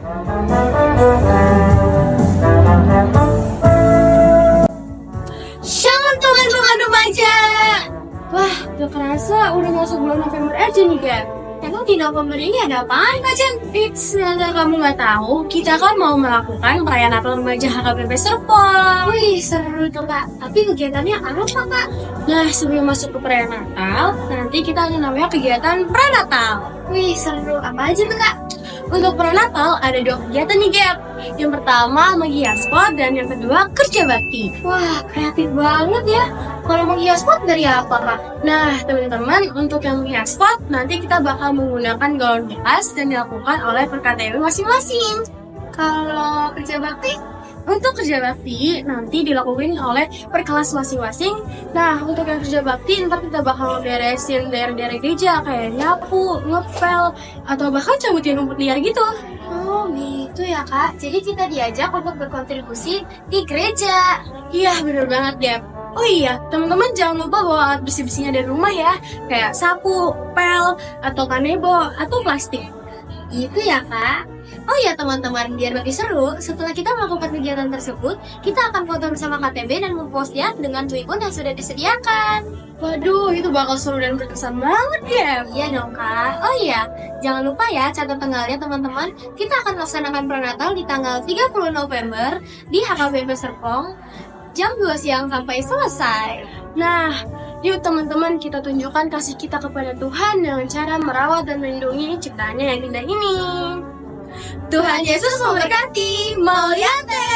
Shalom teman-teman remaja. Wah, gak kerasa udah masuk bulan November aja nih, Gap. Emang di November ini ada apaan, Macan? Semoga kamu nggak tahu, kita kan mau melakukan perayaan Natal remaja HKBP Serpong. Wih, seru tuh, Kak. Tapi kegiatannya apa, Kak? Nah, sebelum masuk ke perayaan Natal, nanti kita ada namanya kegiatan Pranatal. Wih, seru. Apa aja tuh, Kak? Untuk Pranatal ada 2 kegiatan nih, Gap. Yang pertama menghias pot dan yang kedua kerja bakti. Wah, kreatif banget ya. Kalau menghias pot dari apa, Kak? Nah, teman-teman, untuk yang menghias pot, nanti kita bakal menggunakan galon bekas dan dilakukan oleh per KTW masing-masing. Kalau kerja bakti, untuk kerja bakti nanti dilakukan oleh per kelas masing-masing. Nah, untuk yang kerja bakti ntar kita bakal beresin daerah-daerah gereja kayak nyapu, ngepel, atau bahkan cabutin rumput liar gitu. Oh gitu ya, Kak. Jadi kita diajak untuk berkontribusi di gereja. Iya, bener banget, Dep. Oh iya, teman-teman jangan lupa bawa alat bersih-bersihnya dari rumah ya, kayak sapu, pel, atau kanebo, atau plastik. Gitu ya, Kak. Oh ya teman-teman, biar lebih seru, setelah kita melakukan kegiatan tersebut, kita akan foto bersama KTB dan mempostnya dengan tribun yang sudah disediakan. Waduh, itu bakal seru dan berkesan banget ya. Iya dong, Kak. Oh iya, jangan lupa ya catat tanggalnya teman-teman. Kita akan melaksanakan Pranatal di tanggal 30 November di HKBP Serpong jam 2 siang sampai selesai. Nah, yuk teman-teman kita tunjukkan kasih kita kepada Tuhan dengan cara merawat dan melindungi ciptaannya yang indah ini. Tuhan Yesus memberkati. Mauliyate.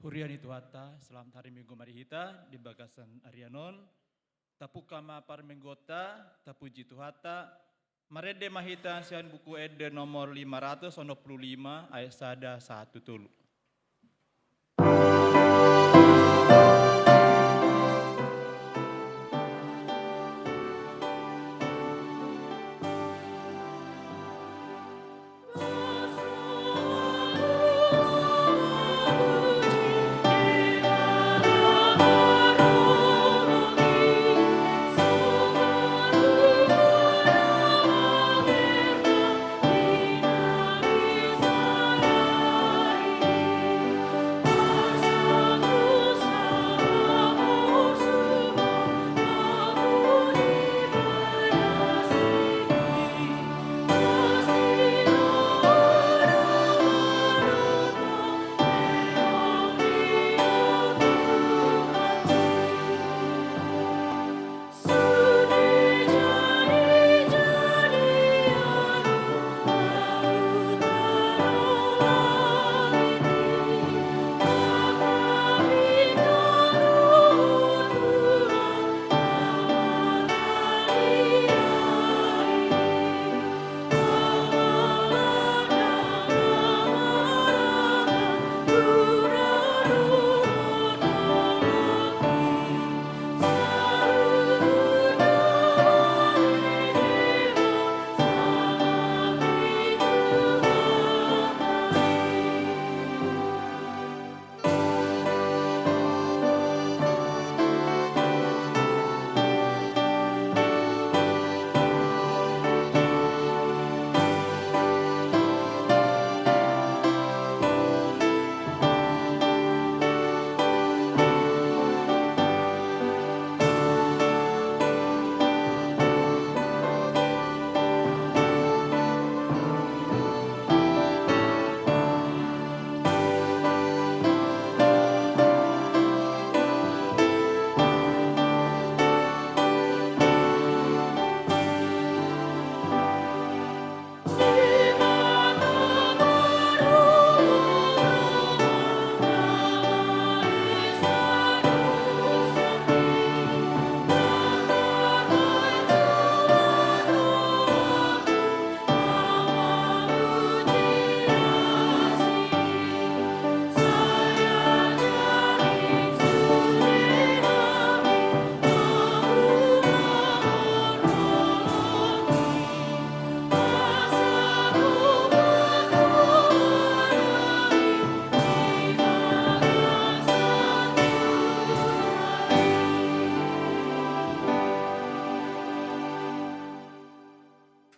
Hurian itu hata, selamat hari Minggu mari hita di bagasan Arianon. Tapu kama parmenggota, tapu jitu hata. Marede mahita sian buku ede nomor 565 ayat sada 1 tulu.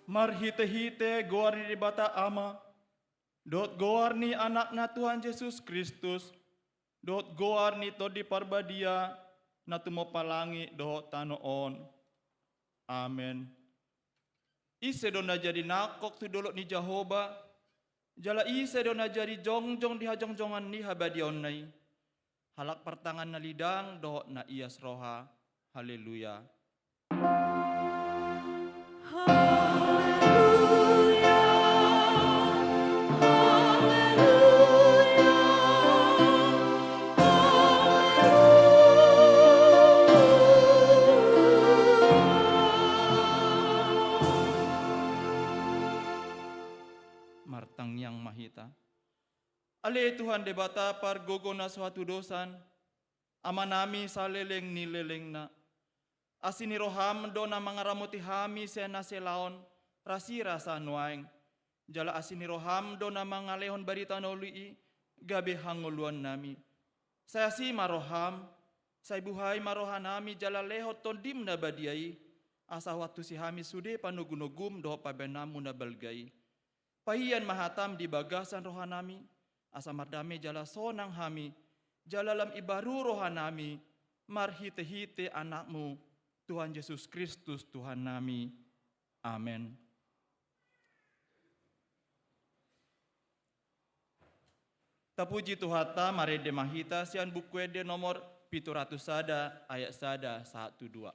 marhite-hite goar ni bata ama, dot goar ni anak na Tuhan Yesus Kristus, dot goar ni to di parbadia, na tumopalangi do tanoon. Amen. Ise do na jadi nakok tu dolok ni Jehovah, jala ise do na jadi jongjong di hajongjongan ni habadion nai. Halak pertangan na lidang do na ias roha. Haleluya. Martang yang mahita. Ale Tuhan debata par gogo na suatu dosan, amanami saleleng nileleng na. Asini roham do na mangaramuti hami sena selaon, rasi rasa nuaing. Jala asini roham do na mangalehon barita nolui, gabe hanguluan nami. Saya si maroham, saya buhay marohan nami jala lehot tondim na badiai, asa waktu si hami sude panugunugum do pabenamu na balgai. Pahian mahatam di bagasan rohanami, asa mardame jala sonang hami, jala lam ibaru rohanami, marhite-hite anakmu, Tuhan Yesus Kristus Tuhan nami. Amen. Tapuji Tuhata marede mahita sian bukuede nomor 700 sada ayat sada 1-2.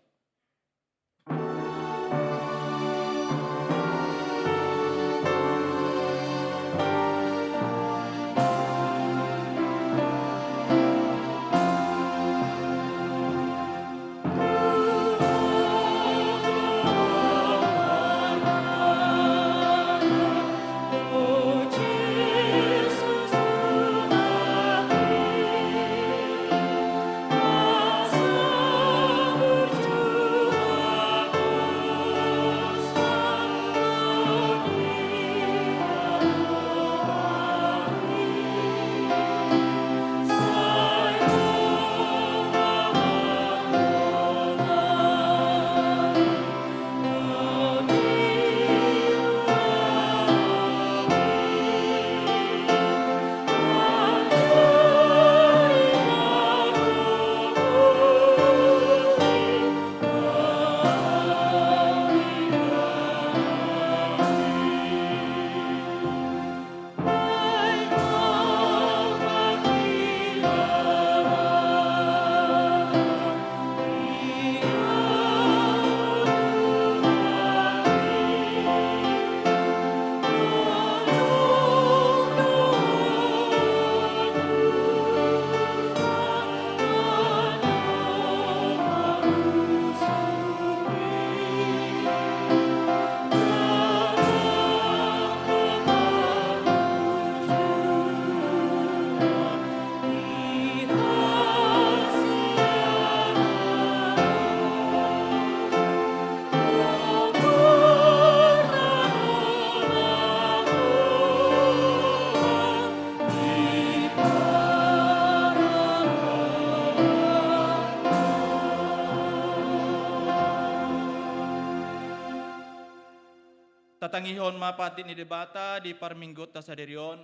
Tatangihon mapatik ni debata di parminggot tasaderion,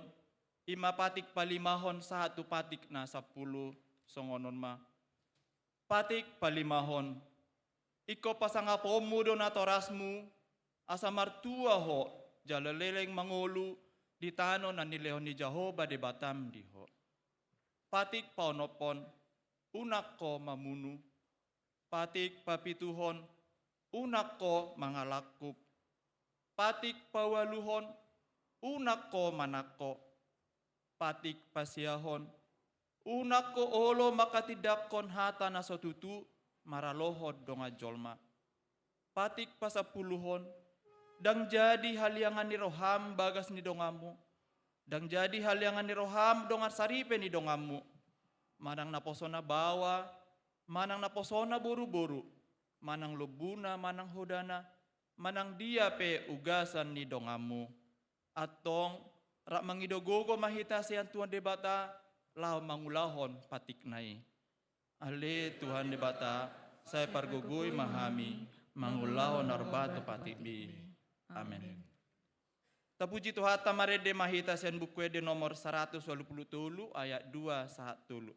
imapatik palimahon satu patik na 10 songonon ma. Patik palimahon, iko pasangapomu do na torasmu, asa martua ho, jalaleleng mangolu, di tano na nilehon ni Jehovah de batam diho. Patik paonopon, unak ko mamunu. Patik papituhon, unak ko mangalakup. Patik pawaluhon, unak ko manako. Patik pasiahon, unak ko olo makatidakon hata na sotutu, maralohod donga jolma. Patik pasapuluhon, dang jadi haliangan ni roham bagas ni dongamu. Dang jadi haliangan ni roham dongar saripe ni dongamu. Manang naposona bawa, manang naposona boru-boru, manang lubuna, manang hodana, manang dia pe ugasan ni dongamu. Atong rak mangidogogo mahita siyan Tuhan debata, lao mangulahon patik nai. Ale Tuhan debata, saya pargugui mahami, mangulahon arbatu patik bi. Amin. Tapuji Tuhan tamarede mahita sian buku ede nomor 180 ayat 2 sahat tulu.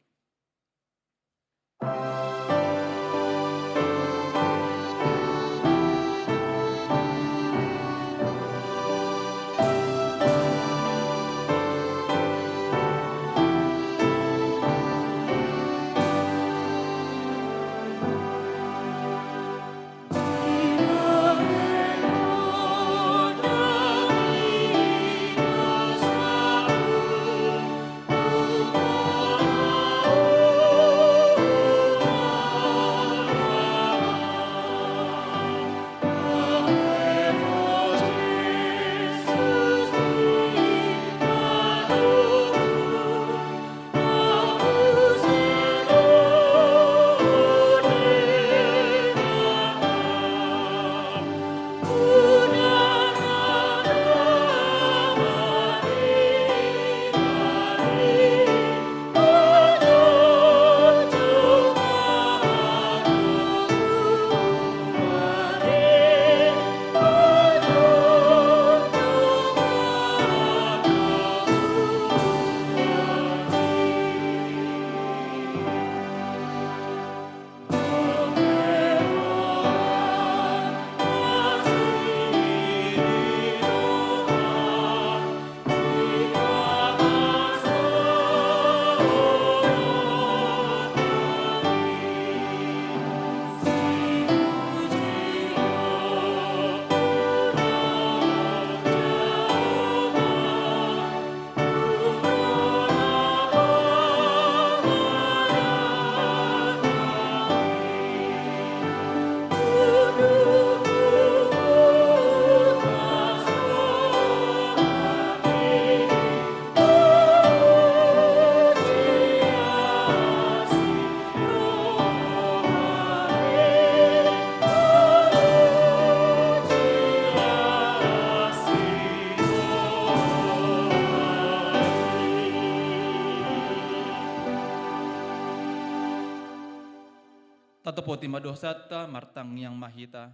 Tatapoti madosata martang yang mahita.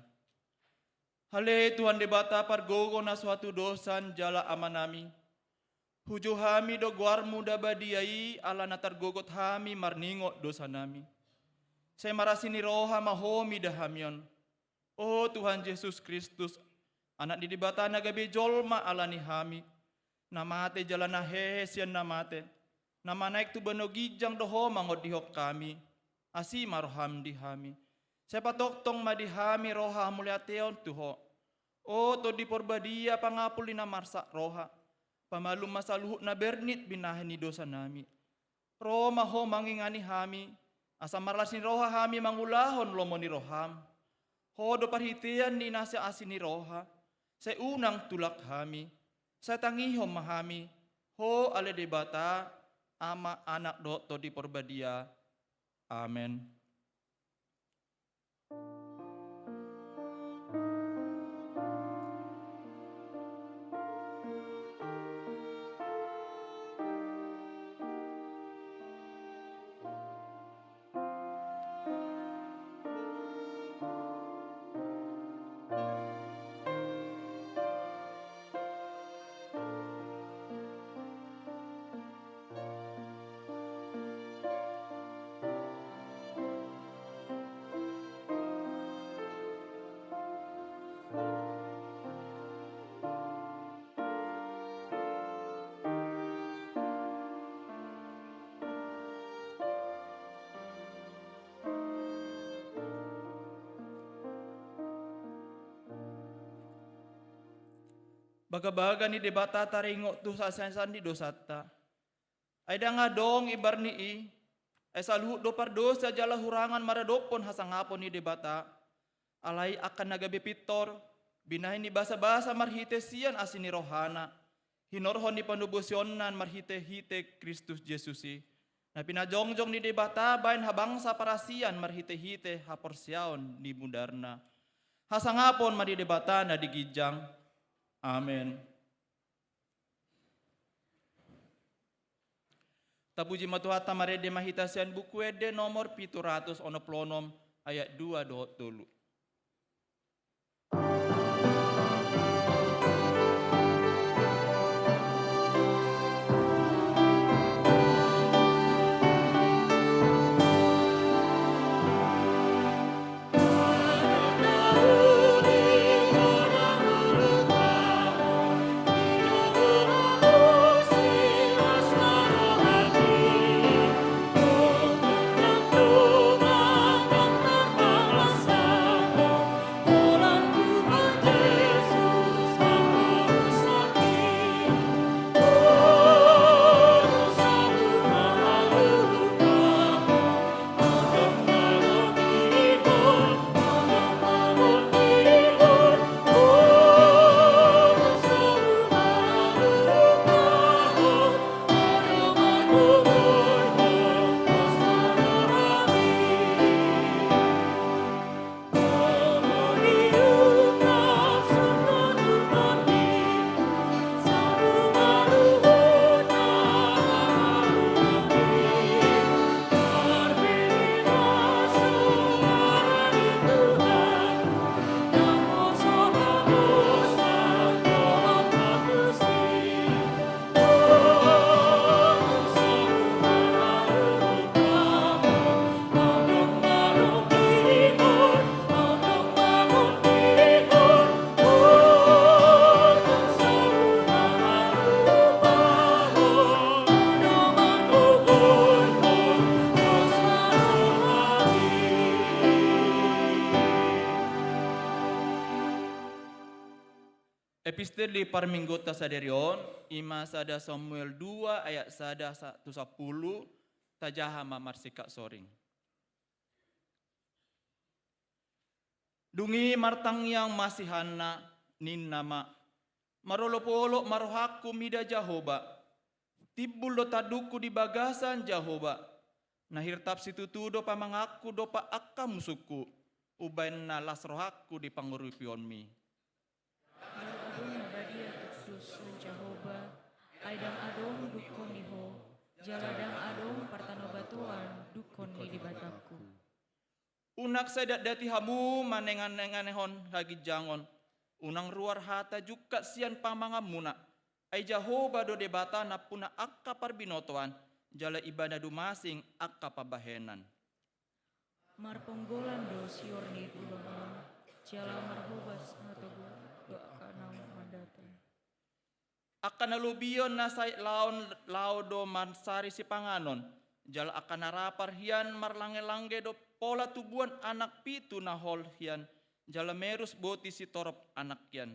Hale Tuhan debata pargogo na suatu dosan jala amanami. Huju hami do guar muda badiai ala natar gogot hami marningot dosa nami. Saya marasini roha mahomi dahamion. Oh Tuhan Yesus Kristus, anak di debata nagabe jolma ala ni hami. Namate jala na hehe sian namate. Nama naik tu bano gijang doho mangot dihok kami. Asi maroham dihami. Siapa toktong madihami roha muliateon tuho. Oh to di porbadia pangapuli na marsa roha. Pamalum masaluhut na bernit binahani dosa nami. Roma ho mangingani hami. Asa marlasin roha hami mangulahon lomo ni roham. Ho do parhitian ni nasa asini roha. Sa unang tulak hami. Sa tangihom mahami. Ho ale debata ama anak do to di porbadia. Amen. Baga-baga ni debata taringok tu sa sensan di dosata. Ay da nga dong ibar ni i. Ay saluhut do pardosa jala hurangan maradopon hasangapon ni debata. Alay akan nagabi pitor. Binahin ni basa-basa marhite siyan asin ni rohana. Hinorhon ni panubusyonan marhite-hite Kristus Jesusi. Na pinajongjong ni debata bain habangsa parasian marhite-hite haporsyaon ni mudarna. Hasangapon madidebata na digijang. Amen. Tapuji matuhata marede mahitasian buku ede nomor 760 ayat 2 do tulu. Episteli parminggota saderion, ima sada Samuel 2 ayat sada 110, tajaha mamarsika soring. Dungi martang yang masih hana nin nama, marolopolo marohaku mida Jahoba, tibul do taduku di bagasan Jahoba, nahir tapsi tutudo pamangaku dopa akka musuku, ubain na lasrohaku di pangurupionmi. Adong nabadia kudus Jahoba, aidang adong dukon niho, jaladang adong partanobatuan dukon ni di bataku. Unak sadat dati hamu manengan-nenganehon hagi jangon, unang ruar hata juga sian pamangamuna, ay Jahoba do debata na puna akka parbinotoan, jala ibadah dumasing akka pabahenan. Marponggolan do siorni ulohan, jala marhubas hatogo do akanang mandatan. Akan nalubion na say laon laudo mansari si panganon, jala akan narapar hian marlange-langge do pola tubuan anak pitu na hol hian, jala merus boti si torop anak hian.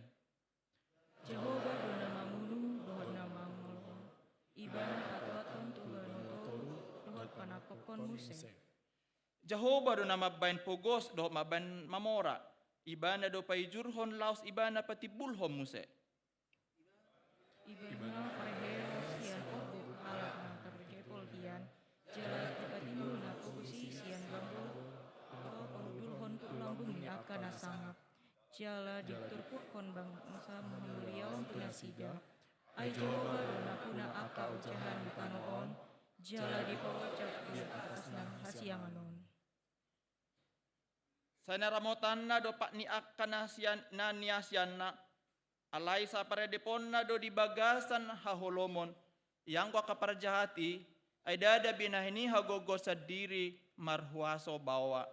Jahoba do namamunu dohot namamulon, ibana patuaton tuhan toru dohot panakopon museng. Jahoba do na mabain pogos do mabain mamora, ibana do paijurhon laos ibana patibulhom muse. Ibana pareheros sian obu halak na terjepol hian, jala tiba-tiba na kukusi sian bambu, pahudulhon tu lambung ni akan nasangap, jala diturpukon bangsa menghemburiawan penasida, ay Jahoba dona puna aka ucahan di kanoon, jala dipawacak di atas na hasianganon. Sana ramotan na do pak ni akan na niasian na, alai sa paredepon na do di bagasan haholomon, yang kwa kaparjahati, ay dada binahini hagogo sa diri marhuaso bawa.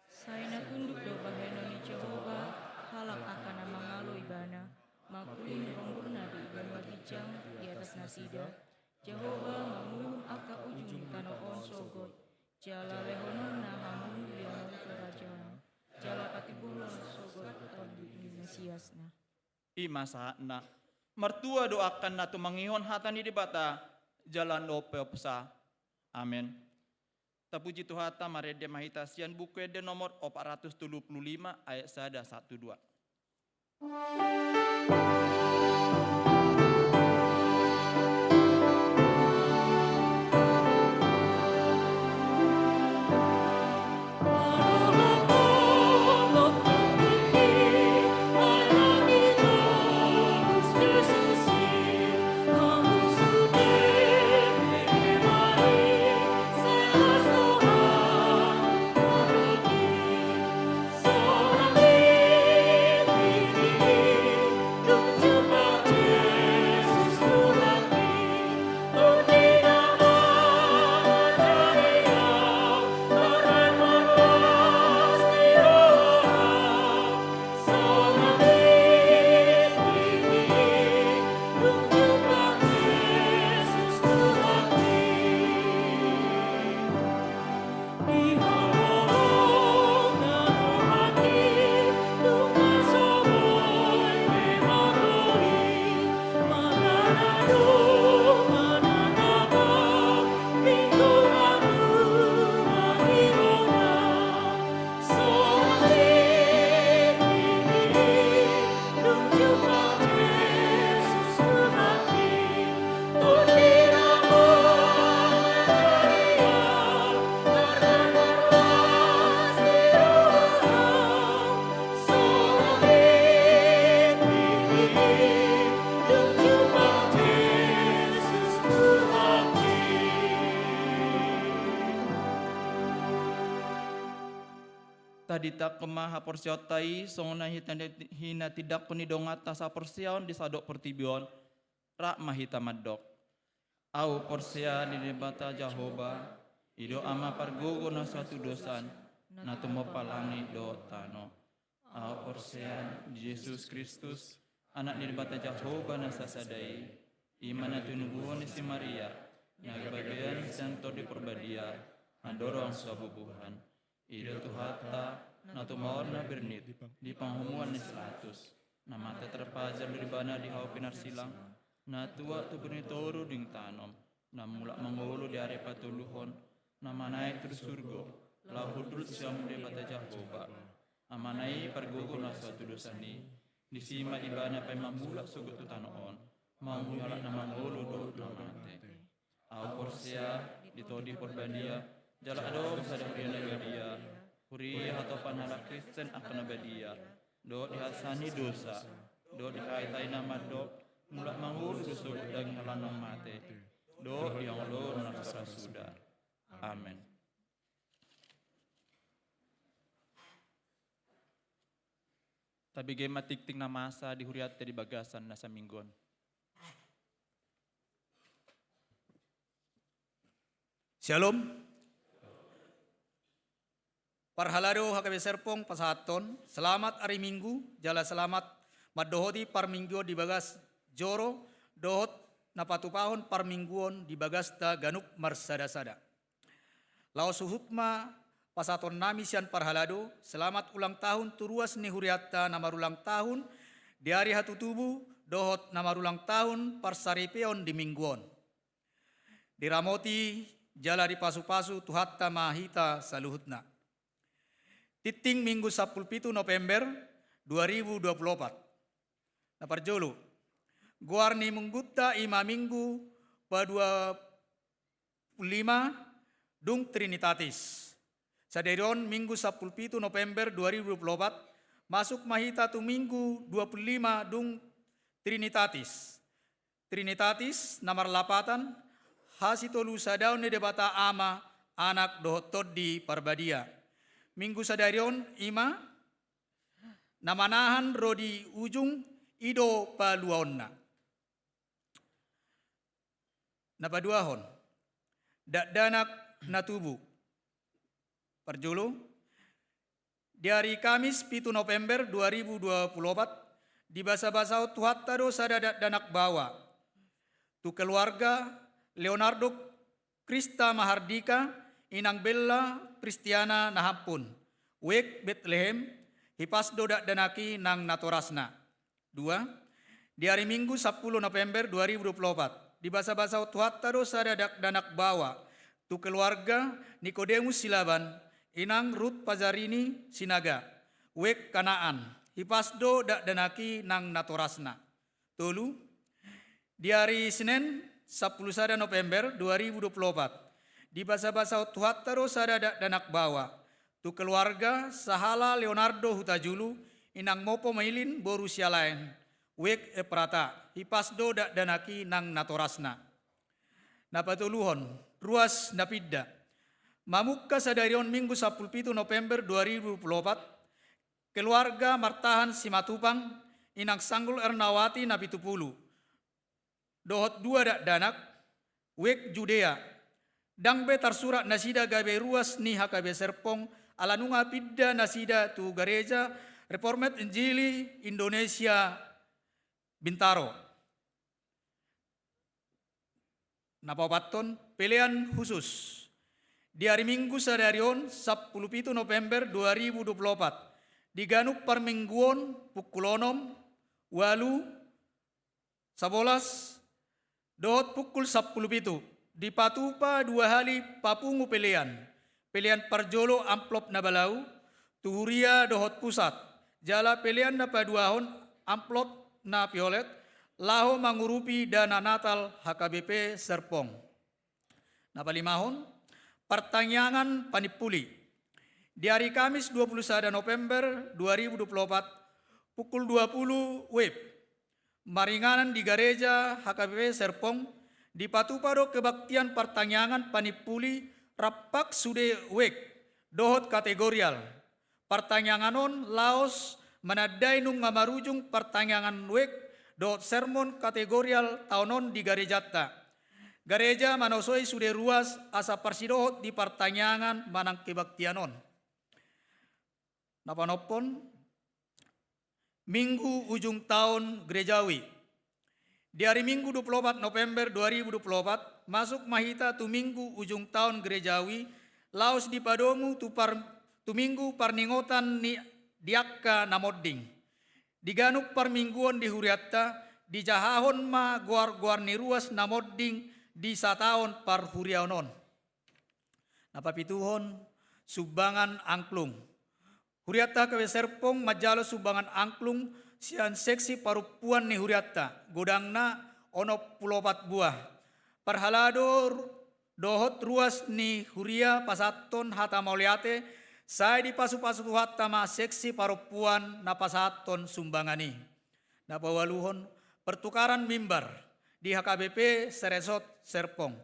Saya tunduk do baheno ni Jahoba, halak akan na mangalo ibana, makulin rombuna di iban wabijang di atas nasida, Jahoba mamun aka ujung kanoon sogot, jala lehonon na hamun lianon kerajaan, jala patibulon sogot ton di Mesias na. Imasa na, mertua doakan na tumangihon hatan di bata, jalan opsa. Amin. Tapuji Tuhata marede mahita sian buku ede nomor 475 ayat sada 12. Tadita kemaha porsiotai songna hina tidak kunidongata sa porsion di sadok pertibion rak mahita madok. Au porsia di debata Jahoba ido ama pargogo na suatu dosan na tumopalangi do tano. Au porsia di Yesus Kristus anak di debata Jahoba na sasadai imana tunubuan si Maria na bagian santo di perbadia andorong sabubuhan. Ido Tuhata na tumawar na bernit di panghumuan ni 100 Nama terpajar dari bana di hau pinar silang. Na tua tu toru ding tanom. Na mulak mangolo di are patuluhon. Nama naik terus surgo. Lau hudrut siam de bata Jehovah. Amanai pergogo na suatu dosani. Disima ibana pai mamulak sugut tu tanoon. Mau nyalak nama ngolo do namate. Au porsia ditodi porbadia. Jalak ado sada huriana gadia. Huri atau panala Kristen akan abadia. Do dihasani dosa. Do dihaitai nama do. Mulak mangulu sugut daging halanang mate. Do diangolo nasara sudah. Amin. Tapi gema tik-tik na masa di huriate di bagasan na sa minggon. Shalom. Parhalado hakabe serpong pasaton. Selamat hari Minggu. Jala selamat madohoti par minggu di bagas joro. Dohot napatupahon par mingguon di bagas ta ganuk marsada-sada. Lao suhutma pasaton nami sian parhalado. Selamat ulang tahun turuas ni huriatta namarulang tahun. Di hari hatu tubuh dohot namarulang tahun par saripeon di mingguon. Diramoti jala di pasu-pasu tuhatta mahita saluhutna. Titing Minggu 17 November 2024. Naparjolo. Guarni menggutta ima minggu pa 25 dung Trinitatis. Saderon Minggu 17 November 2024 masuk mahita tu Minggu 25 dung Trinitatis. Trinitatis namar lapatan hasitolu sadaun ne debata ama anak dohotod di parbadia. Minggu sadarion ima namanahan rodi ujung ido paluaonna. Napaduahon danak natubu. Perjulu di hari Kamis 7 November 2024 di basa-basa tuhatta dosa danak bawa. Tu keluarga Leonardo Krista Mahardika Inang Bella Kristiana Nahampun Wek Bethlehem Hipas Dodak Danaki Nang Natorasna. 2. Di hari Minggu 10 November 2024 di basa-basa tuhatta dosa danak bawa. Tu keluarga Nikodemus Silaban Inang Ruth Pazarini Sinaga Wek Kanaan Hipas Dodak Danaki Nang Natorasna. Tolu. Di hari Senin 10 November 2024 di basa-basa tuhatta dosa danak bawa. Tu keluarga Sahala Leonardo Hutajulu Inang Mopo Mailin Borusia lain Wek Eprata Hipas Dodak Danaki Nang Natorasna. Napatuluhon ruas napidda mamukka sadarion Minggu 17 November 2024 keluarga Martahan Simatupang Inang Sanggul Ernawati Napitupulu dohot 2 danak Wek Judea dangbe tarsurat nasida gabe ruas ni hakabe serpong alanunga pidda nasida tu gereja Reformed Injili Indonesia Bintaro. Napapaton pilihan khusus. Di hari Minggu sadarion 17 November 2024 di Ganuk Parmingguon Pukulonom Walu 11 dohot pukul 17 di Patupa 2 hari papungu pilihan parjolo amplop na balau tuhuria dohot pusat jala pilihan na paduahon amplop na violet laho mangurupi dana natal HKBP Serpong. Napalimahon pertanyaan panipuli di hari Kamis 21 November 2024 pukul 20 WIB maringanan di gereja HKBP Serpong di Patupado kebaktian pertanyaan panipuli rapak sude wek dohot kategorial pertanyaan on laos menadai nung ngamarujung pertanyaan wek dohot sermon kategorial tahunon di garejata. Gereja manosoi sude ruas asa persidohot di pertanyaan manang kebaktianon. Napanopon Minggu ujung tahun gerejawi. Di hari Minggu 24 November 2024 masuk mahita tu Minggu ujung tahun gerejawi laos di padomu tu Minggu parningotan ni diakka namodding. Diganuk parmingguan di huriatta, di jahahon ma guar ni ruas namodding di sataon par huriaonon. Napapituhon subangan angklung. Huriatta kawe serpong majalo subangan angklung sian seksi parupuan ni huriatta. Godangna ono 14 buah. Parhalado dohot ruas ni huria pasaton hata mauliate saya di pasu-pasu hatta ma seksi parupuan na pasaton sumbangani. Napawaluhon pertukaran mimbar di HKBP Seresot Serpong.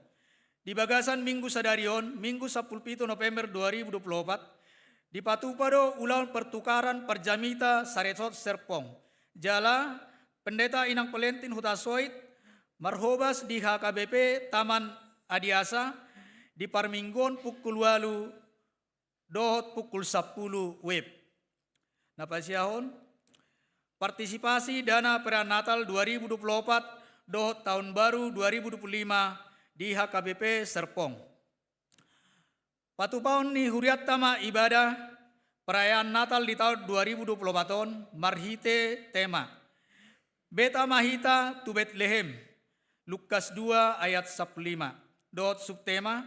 Di bagasan Minggu Sadarion, Minggu 17 November 2024, di Patupado ulang pertukaran perjamita Seresot Serpong. Jala Pendeta Inang Pelentin Hutasoit, Marhobas di HKBP Taman Adiasa, di Parminggon pukul 8, dohot pukul 10 web. Napasiahon, partisipasi dana peranatal 2024, dohot tahun baru 2025 di HKBP Serpong. Patupaon ni huriattama ibadah perayaan Natal di tahun 2024 marhite tema Beta Mahita tu Bethlehem, Lukas 2 ayat 15. Dot subtema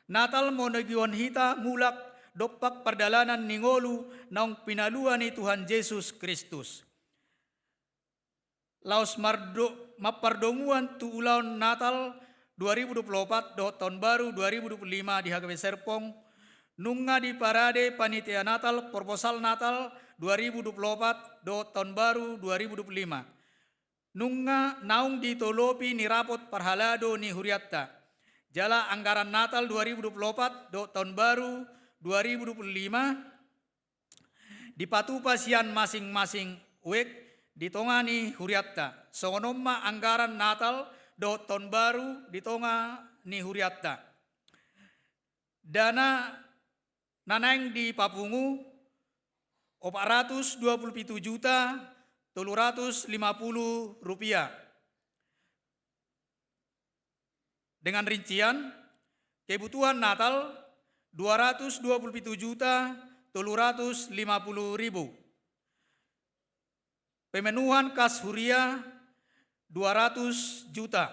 Natal monagion hita mulak dopak perdalanan ningolu naung pinaluan ni Tuhan Yesus Kristus. Laos mapardonguan tu ulaun Natal 2024 dot tahun baru 2025 di HKBP Serpong nunga di parade panitia Natal proposal Natal 2024 dot tahun baru 2025 nunga naung ditolopi ni rapot parhalado ni huriatta jala anggaran Natal 2024 dot tahun baru 2025 dipatupasian masing-masing wek ditongani huriatta songonomma anggaran Natal do tahun baru di tonga ni huriatta. Dana nanaing di Papungu 427 juta 350 rupiah. Dengan rincian kebutuhan Natal 227 juta 350 ribu. Pemenuhan kas huria 200 juta.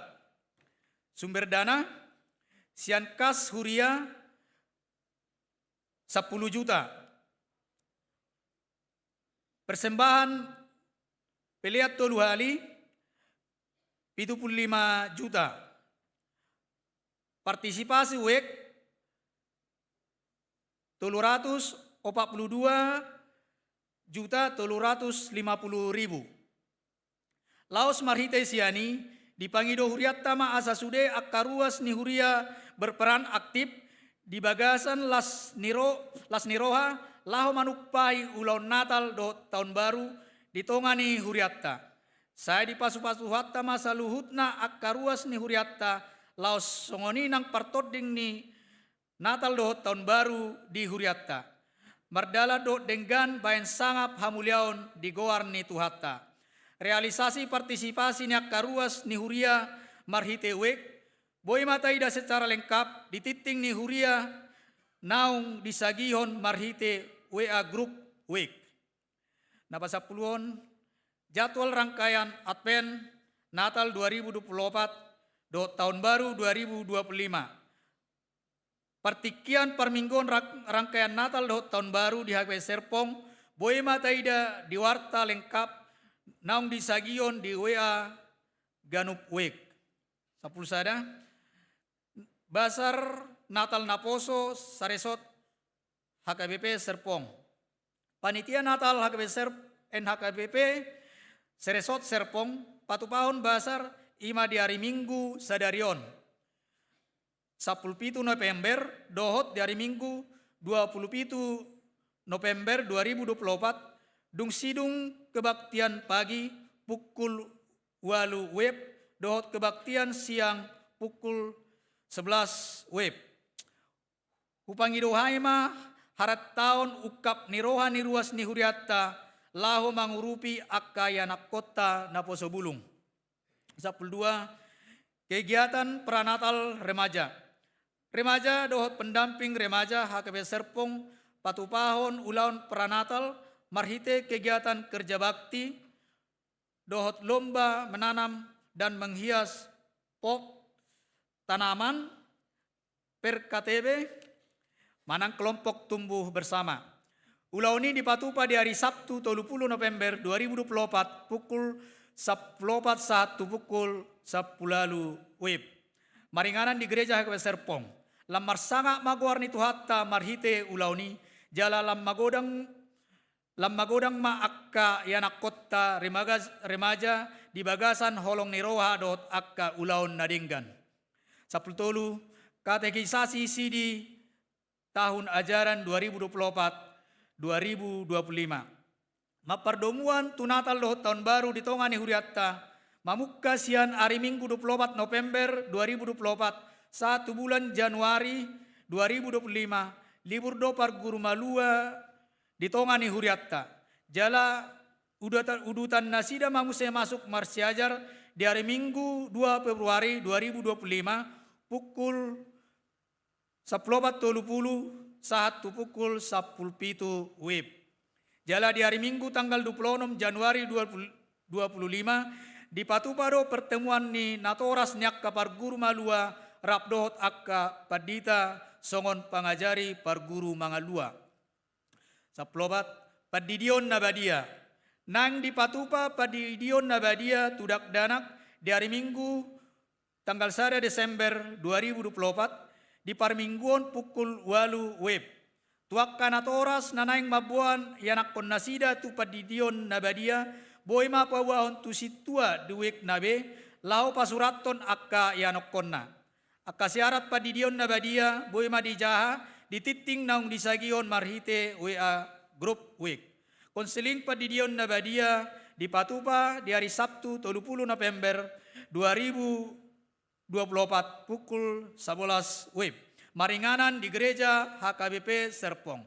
Sumber dana sian kas huria 10 juta. Persembahan peliat tolu hali 75 juta. Partisipasi wek 342 juta 350 ribu. Laos marhite siani dipangido huriatta ma asasude akaruas ni huria berperan aktif di bagasan las niroha laho manukpai ulaun Natal do tahun baru di tongani huriatta. Saya di pasu-pasu hatta masa luhutna akaruas ni huriatta laos songoni nang partoding ni Natal do tahun baru di huriatta. Mardala do denggan bayan sangap hamuliaon di goar ni tuhatta. Realisasi partisipasi ni akaruas ni huria marhite wek boy mataida secara lengkap di titing ni huria naung disagihon marhite WA Group wek. Napasapuluon jadwal rangkaian Advent Natal 2024 do tahun baru 2025. Partikian permingguan rangkaian Natal do tahun baru di HKBP Serpong boy mataida di warta lengkap naung disagion di WA Ganup Wek. Sapul sada Basar Natal Naposo Saresot HKBP Serpong. Panitia Natal HKBP Seresot Serpong patupahon basar ima di hari Minggu Sadarion. 17 November dohot di hari Minggu 27 November 2024 dung sidung kebaktian pagi pukul 8 web dohot kebaktian siang pukul 11 web. Upangido haima harat tahun ukap niroha ni ruas ni huriatta laho mangurupi akka yanak kota naposo bulung. 12 kegiatan pranatal remaja. Remaja dohot pendamping remaja HKBP Serpong patupahon ulaun pranatal marhite kegiatan kerja bakti dohot lomba menanam dan menghias pot tanaman per KTB manang kelompok tumbuh bersama. Ulau ini dipatupa di hari Sabtu 30 November 2024 pukul 14.1 pukul 10 WIB. Maringanan di Gereja HKBP Serpong. Lamar sanga maguarni tuhatta marhite ulau ni jala lam magodang maakka yanak kotta remaja di bagasan holong niroha dot akka ulaun nadinggan. 10 katekisasi CD tahun ajaran 2024-2025. Mapardomuan tunatal dohot tahun baru di tongani huriatta mamukka sian hari Minggu 24 November 2024 1 bulan Januari 2025 libur dopar guru malua di tongani huriatta jala udutan nasida mamuse masuk marsiajar di hari Minggu 2 Februari 2025 pukul 10.30 1 pukul 10.07 WIB. Jala di hari Minggu tanggal 26 Januari 2025 di Patupado pertemuan ni Natoras nyak kapar guru malua rapdohot akka padita songon pangajari parguru mangalua. Saplobat padidion nabadia. Nang di Patupa padidion nabadia tudak danak di hari Minggu tanggal 1 Desember 2024 di parmingguon pukul 8 WIB. Tuak kanatoras nanaing mabuan yanak kon nasida tu padidion nabadia boy mapawahon tu situa duwek nabe lau pasuraton akka yanok konna. Akka siarat padidion nabadia boy madijaha dititing naung disagion marhite WA grup WIK. Konseling padidion nabadia di Patupa di hari Sabtu 30 November 2024 pukul 11 WIB. Maringanan di Gereja HKBP Serpong.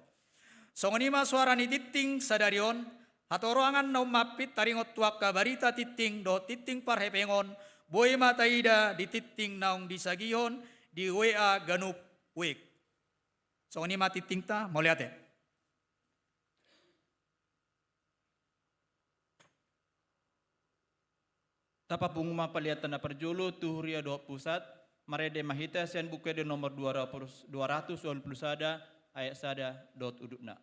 Songonima suara ni titing sadarion hatoroangan naum mapit taringot tuak kabarita titing do titing parhepengon boy mataida di titing naung disagion di WA ganup WIK. Songonima titing ta mau lihat ya. Tapa pengumuman paliatan na perjulu tuhuria doa pusat marede mahita sian buku de nomor 200 sada ayat sada dot udukna.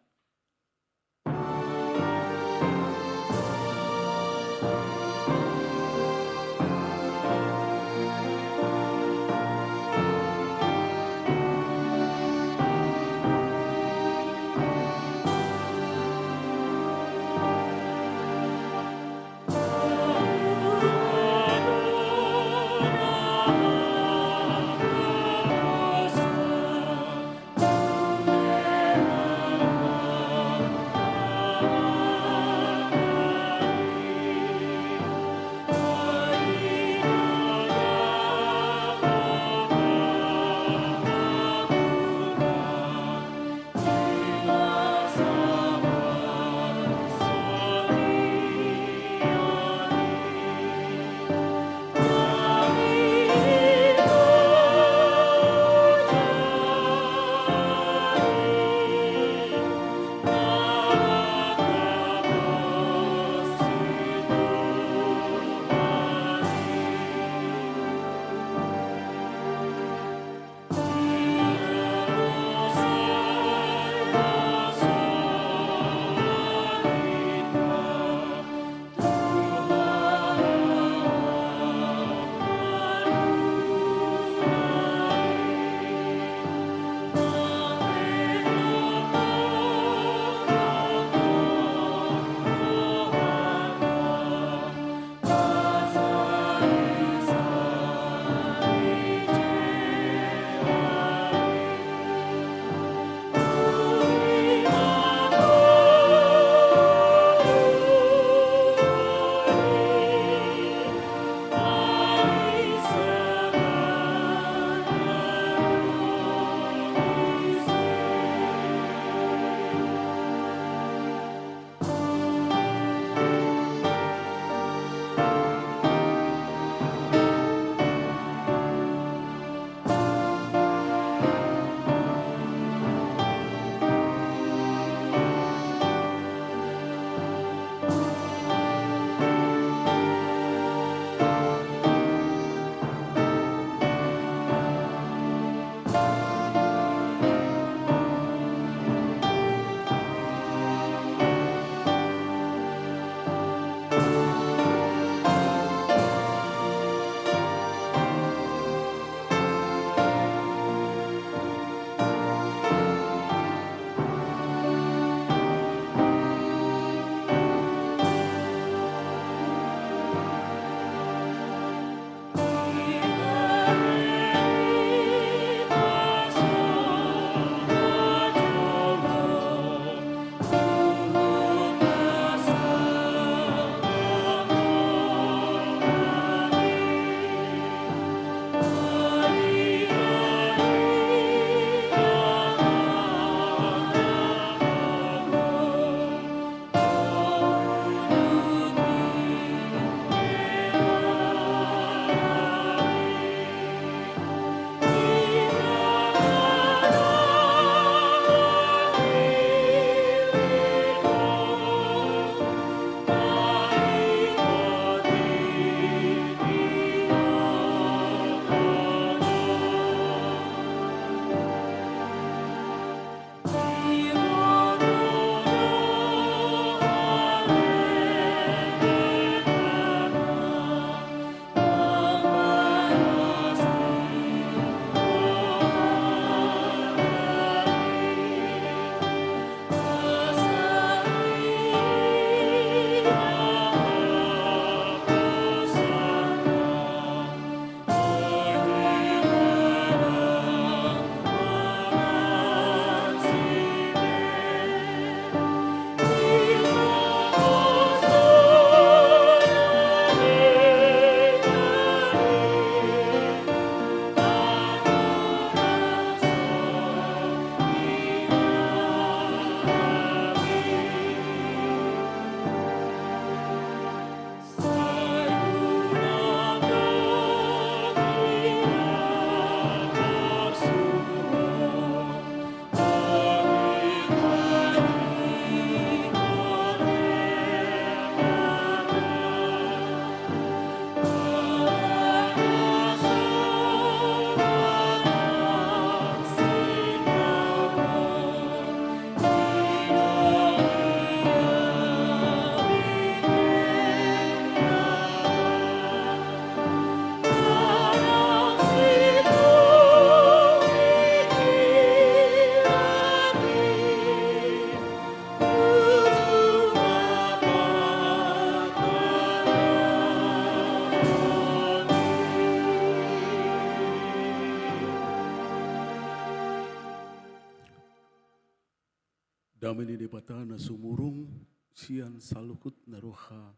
kami di patana sumurung sian salukut naroha.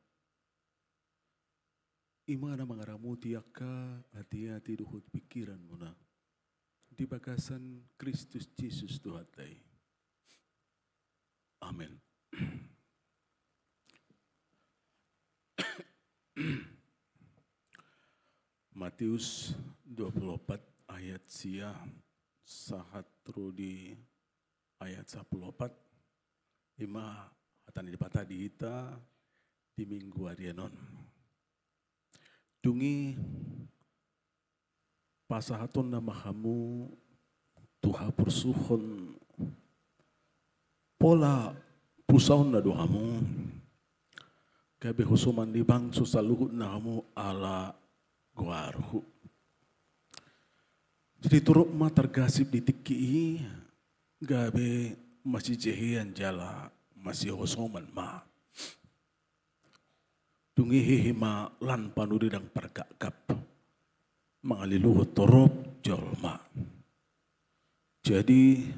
Imana mangaramuti akka hati-hati duhut pikiran muna. Di bagasan Kristus Yesus Tuhatai. Amin. Matius 24 ayat sia sahat di ayat 14 ima hatan di patah di ita di minggu arianon. Dungi pasahaton na mahamu tuha pursuhon pola pusaon na dohamu gabe husuman di bang susaluhut na kamu ala guarhu. Jadi turuk ma tergasip di tiki gabe masih jehian jala masih husuman ma. Dungi hihima lan panuridang pergakap mangaliluhut torop jolma. Jadi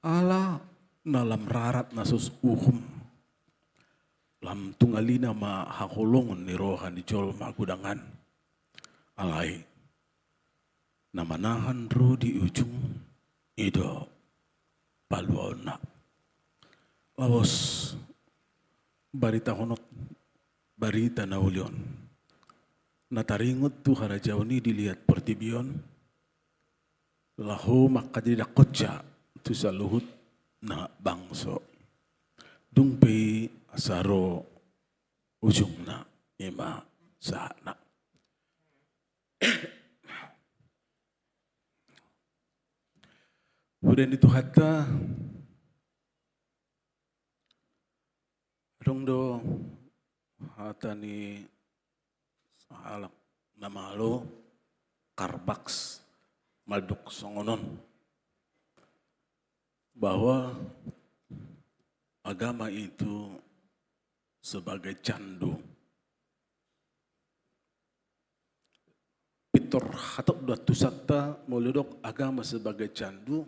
ala nalam rarat nasus lam tungalina ma hakolongon ni rohan di jolma gudangan alai namanahan ro di ujung ido paluona lawas barita honot barita na ulion. Nataringot tu harajaw ni dilihat pertibion. Lahu makadidak kotsa tu sa luhut na bangso. Dungpay asaro ujung na ima sana. Kemudian itu hatta rongdo hata ni alak namalo karbaks malduk songonon bahwa agama itu sebagai candu. Pitor hatok datu sakta molodok agama sebagai candu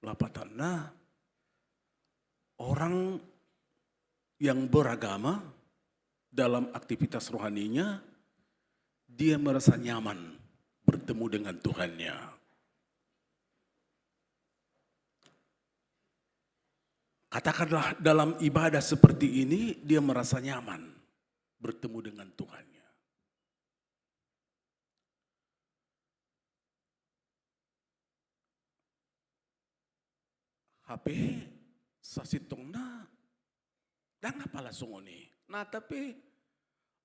lapatanna orang yang beragama dalam aktivitas rohaninya, dia merasa nyaman bertemu dengan Tuhannya. Katakanlah dalam ibadah seperti ini, dia merasa nyaman bertemu dengan Tuhannya. HP sasitongna, dan apalah sungoni. Nah tapi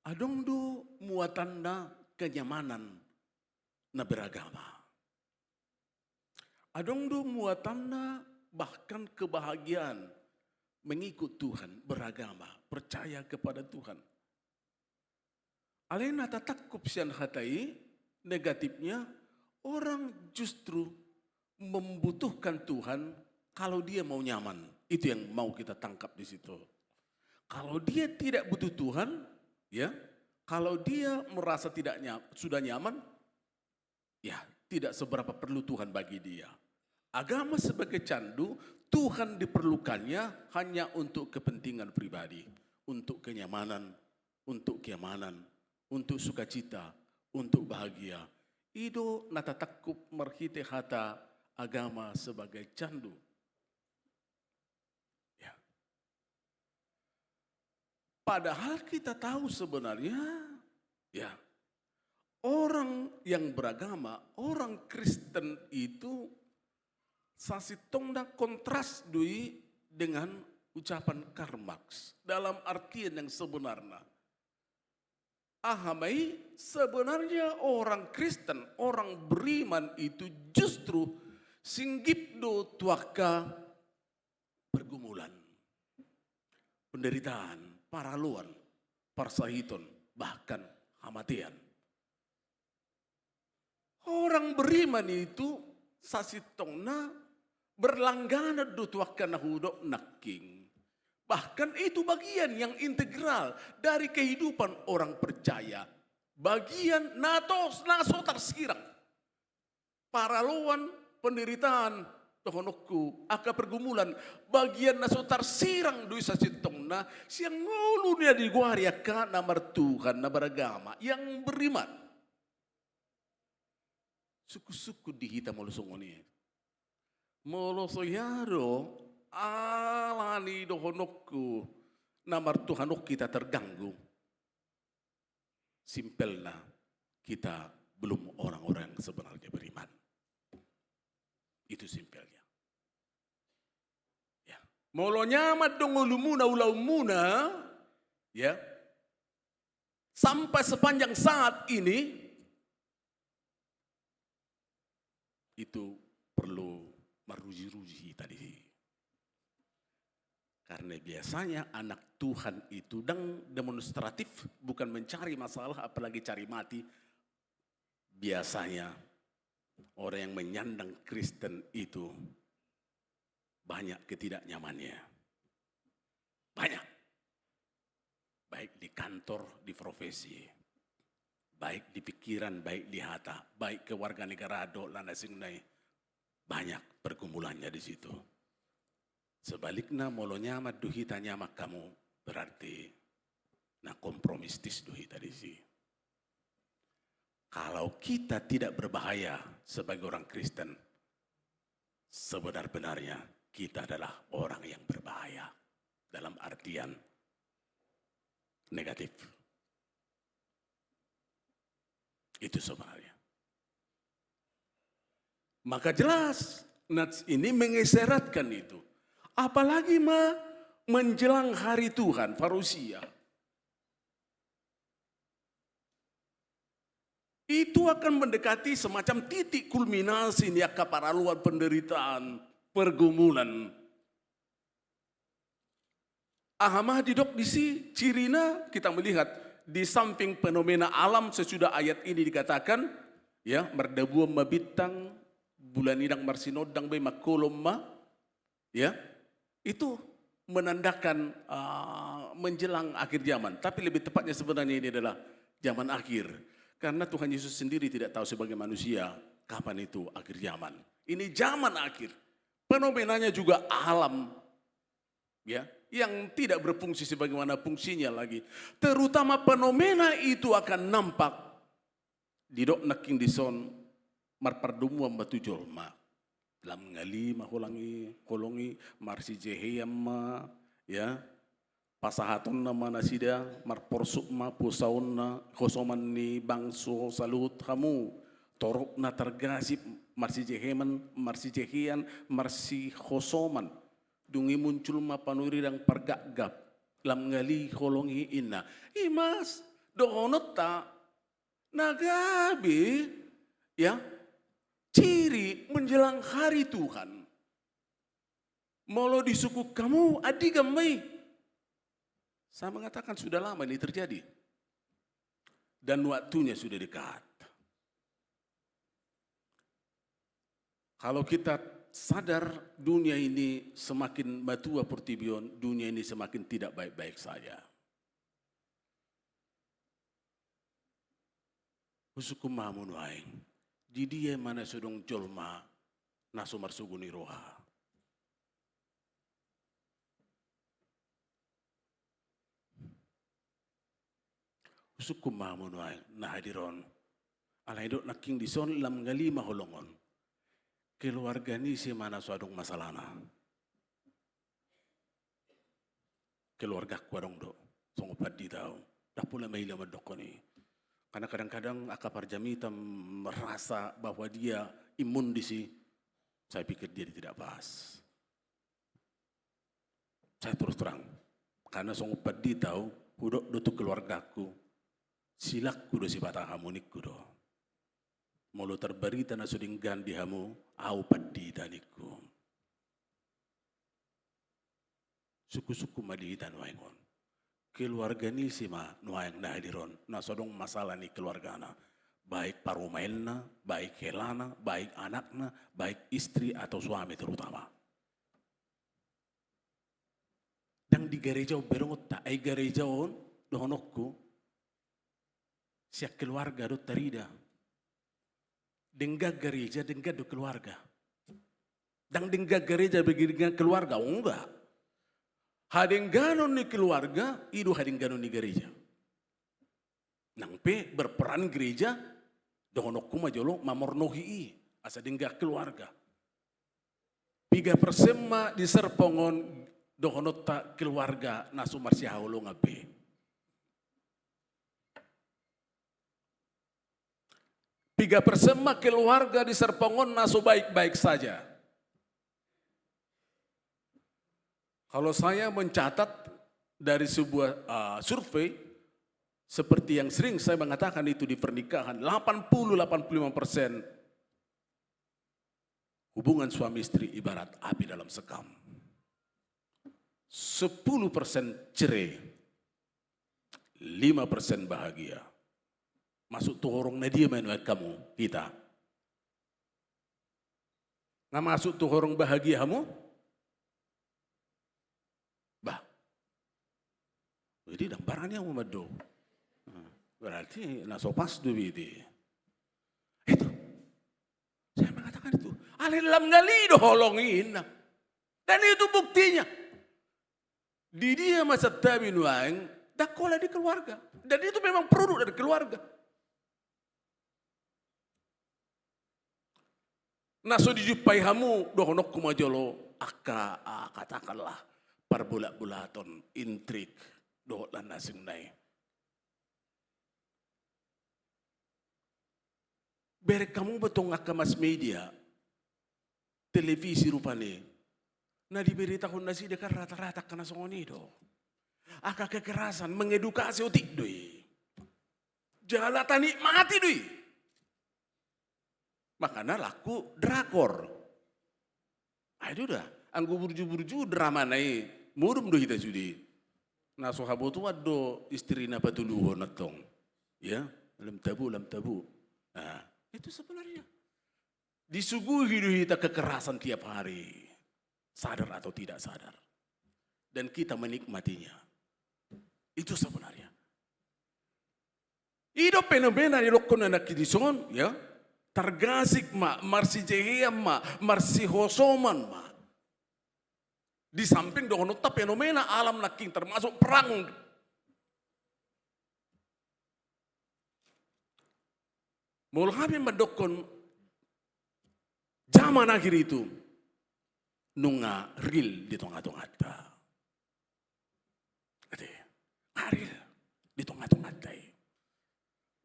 adong do muatan na kenyamanan na beragama. Adong do muatan na bahkan kebahagiaan mengikut Tuhan, beragama, percaya kepada Tuhan. Alena tatakkup sian hatai, negatifnya orang justru membutuhkan Tuhan kalau dia mau nyaman. Itu yang mau kita tangkap di situ. Kalau dia tidak butuh Tuhan, ya, kalau dia merasa sudah nyaman, ya tidak seberapa perlu Tuhan bagi dia. Agama sebagai candu, Tuhan diperlukannya hanya untuk kepentingan pribadi, untuk kenyamanan, untuk sukacita, untuk bahagia. Itu natatakup merhite hata agama sebagai candu. Padahal kita tahu sebenarnya, ya, orang yang beragama, orang Kristen itu sasitongda kontras dui dengan ucapan Karl Marx dalam artian yang sebenarnya. Ahamai sebenarnya orang Kristen, orang beriman itu justru singgipdo tuaka pergumulan, penderitaan, paraluan, parsahiton, bahkan kematian. Orang beriman itu sasitongna berlanggana dutuakan hudok naking. Bahkan itu bagian yang integral dari kehidupan orang percaya. Bagian naso tersekirang. Paraluan, penderitaan, Dohonokku, aka pergumulan, bagian na sotar sirang dui sa sintong na, siyang ngulu niya di guarya ka na martuhan na beragama, yang beriman. Suku-suku dihita molusong ni. Molosoyaro, alani dohonokku, na martuhanok kita terganggu. Simpel na, kita belum orang-orang yang sebenarnya beriman. Itu simpelnya. Ya. Molo nyamat dong ulumuna ulaumuna, ya. Sampai sepanjang saat ini, itu perlu meruji-ruji tadi. Karena biasanya anak Tuhan itu demonstratif, bukan mencari masalah apalagi cari mati. Biasanya orang yang menyandang Kristen itu banyak ketidaknyamannya. Banyak. Baik di kantor, di profesi. Baik di pikiran, baik di hati, baik kewarganegaraan dan lain-lain. Banyak pergumulannya di situ. Sebaliknya molo nyamat duhita nyamak kamu berarti na kompromistis duhita di sini. Kalau kita tidak berbahaya sebagai orang Kristen, sebenar-benarnya kita adalah orang yang berbahaya dalam artian negatif. Itu sebenarnya. Maka jelas Nats ini mengisyaratkan itu. Apalagi menjelang hari Tuhan, parusia. Itu akan mendekati semacam titik kulminasi nih keparaluan penderitaan, pergumulan. Ahamah didok di si cirina kita melihat di samping fenomena alam sesudah ayat ini dikatakan ya merdebu mabitang bulan idang marsinodang be makolom ya itu menandakan menjelang akhir zaman. Tapi lebih tepatnya sebenarnya ini adalah zaman akhir. Karena Tuhan Yesus sendiri tidak tahu sebagai manusia kapan itu akhir zaman. Ini zaman akhir. Fenomenanya juga alam. Ya, yang tidak berfungsi sebagaimana fungsinya lagi. Terutama fenomena itu akan nampak di dok naking dison marpardumuan batu jolma. Lam ngali kolongi marsi jeheyama ya pasahaton na manasida marporsuk ma pusaun na kosoman ni bangso salut kamu torok na tergasip marsi jehian marsi kosoman dungi muncul ma panuri dang pargagap lam ngali kolongi inna imas dohonot ta nagabi ya ciri menjelang hari Tuhan. Molo di suku kamu adi gamai. Saya mengatakan sudah lama ini terjadi. Dan waktunya sudah dekat. Kalau kita sadar dunia ini semakin batua pertibion, dunia ini semakin tidak baik-baik saja. Usukum mamun waing. Di dia mana sedang jolma nasumar suguni roha. Usukum mamun waing na hadiron. Alaidot naking dison lam ngali maholongon. Keluarga ni si mana suadong masalana. Keluarga kuadong do. Songopat di tau. Dapula may laman doko ni. Karena kadang-kadang akapar jamita merasa bahwa dia imun di sini. Saya pikir dia tidak pas. Saya terus terang. Karena songopat di tahu, hudok do tu keluargaku. Silak kudo si batang hamunik kudo. Molo terberita na sudinggan di hamu, au padi taniku. Suku-suku madihitan waingon. Keluarga ni sima nuayang na hadiron na sodong masalah ni keluarga na baik parumailna, baik helana, baik anakna, baik istri atau suami terutama. Dan di gereja berongot ta ay gereja on dohonokku siak keluarga do tarida. Dengga gereja dengga do keluarga. Dan dengan gereja begini keluarga, enggak. Hadeng ganon ni keluarga, itu hadeng ganon ni gereja. Nang pe berperan gereja, dohonok kuma jolo mamornohi asa dengga keluarga. 3% di serpongon dohonot ta keluarga nasu marsi haulo ngape. Tiga persema keluarga di serpongon nasu baik-baik saja. Kalau saya mencatat dari sebuah survei, seperti yang sering saya mengatakan itu di pernikahan, 80-85% hubungan suami istri ibarat api dalam sekam. 10% cerai, 5% bahagia. Masuk tuh orang na dia main kamu, kita. Nggak masuk tuh orang bahagia kamu? Bah. Jadi dambarannya mau madu. Berarti nasopas dulu itu. Itu. Saya mengatakan itu. Alih dalam ngali doholongin. Dan itu buktinya. Di dia masa tabi nuang, dakola di keluarga. Dan itu memang produk dari keluarga. Naso dijumpai hamu dohonok kumajolo katakanlah parbulat-bulaton intrik dohlan nasing nai. Berek kamu betong aka mas media televisi rupane na diberitakan nasi dekat rata-rata kena songoni do. Aka kekerasan mengedukasi otik doi. Jalatani mati doi. Makanya laku drakor. Itu dah. Anggu burju-burju drama nai. Murum do kita sudi. Nah sohabo tu wado istri na patuluho natong. Ya, lam tabu. Nah, itu sebenarnya. Disuguhi kita kekerasan tiap hari. Sadar atau tidak sadar. Dan kita menikmatinya. Itu sebenarnya. Itu fenomena di lokon anak kidison, ya. Tergasik ma, marsi jehia ma, marsi hosoman ma. Di samping dohonot fenomena alam naking termasuk perang. Mul kami mendokon zaman akhir itu nunga real di tengah-tengah ta. Ade, real di tengah-tengah ta.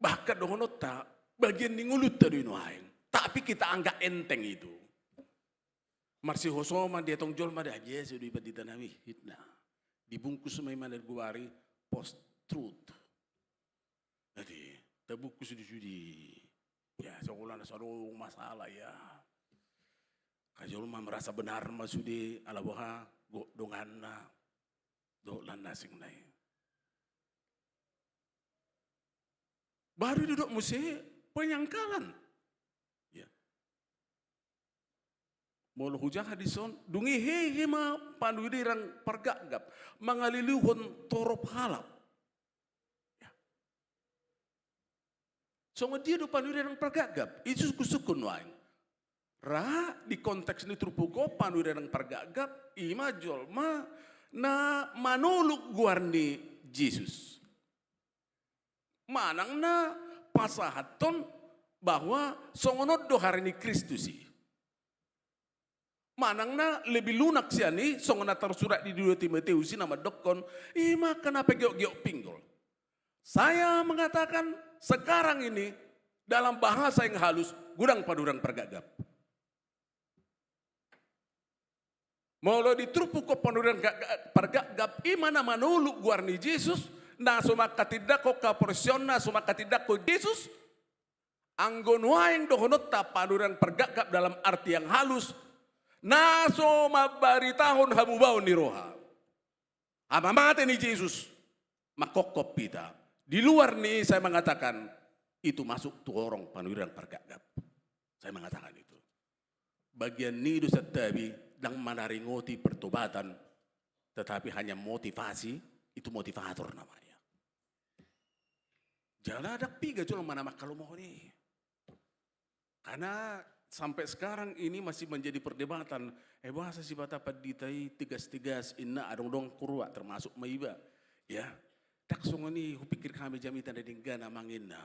Bahkan dohonot ta bagian ningulut tadi nuaing, tapi kita anggap enteng itu. Marsi hosoma dia tong jol mada aja sudah ibat ditanami hitna. Dibungkus semai mana guari post truth. Jadi terbungkus di ya sekolah nasarung masalah ya. Kajol mah merasa benar masudi ala boha go donganna do lanasing nai. Baru duduk musi penyangkalan. Ya. Molo hujah hadison, dungi hehe ma panudirang pargagap, mangaliluhon torop halap. Ya. So dia do panudirang pargagap, itu suku-suku nuaing. Ra di konteks ni trupuko panudirang pargagap, ima jolma na manuluk guarni Jesus. Manang na pasahaton bahwa songonot do hari ni Kristusi. Manang na lebih lunak siya ni songonat tersurat di 2 Timotius nama dokon, ima kenapa geok-geok pinggul. Saya mengatakan sekarang ini dalam bahasa yang halus gudang padurang pergagap. Molo ditrupu ko padurang pergagap imana manuluk guarni Yesus na sumakatidako kaporsyon na sumakatidako Yesus. Anggon waing dohonot ta padurang pergagap dalam arti yang halus. Naso mabaritahon hamubaw ni roha. Amamate ni Jesus. Makokop kita. Di luar nih saya mengatakan. Itu masuk tuh orang padurang pergagap. Saya mengatakan itu. Bagian nidu setabi. Dang manaringoti pertobatan. Tetapi hanya motivasi. Itu motivator namanya. Jangan ada piga cuma mana kalau mau nih. Karena sampai sekarang ini masih menjadi perdebatan. Bahasa si bata paditai tigas-tigas inna adong dong kurwa termasuk maiba. Ya, tak songo ni hupikir kami jamita na dinggana mangina.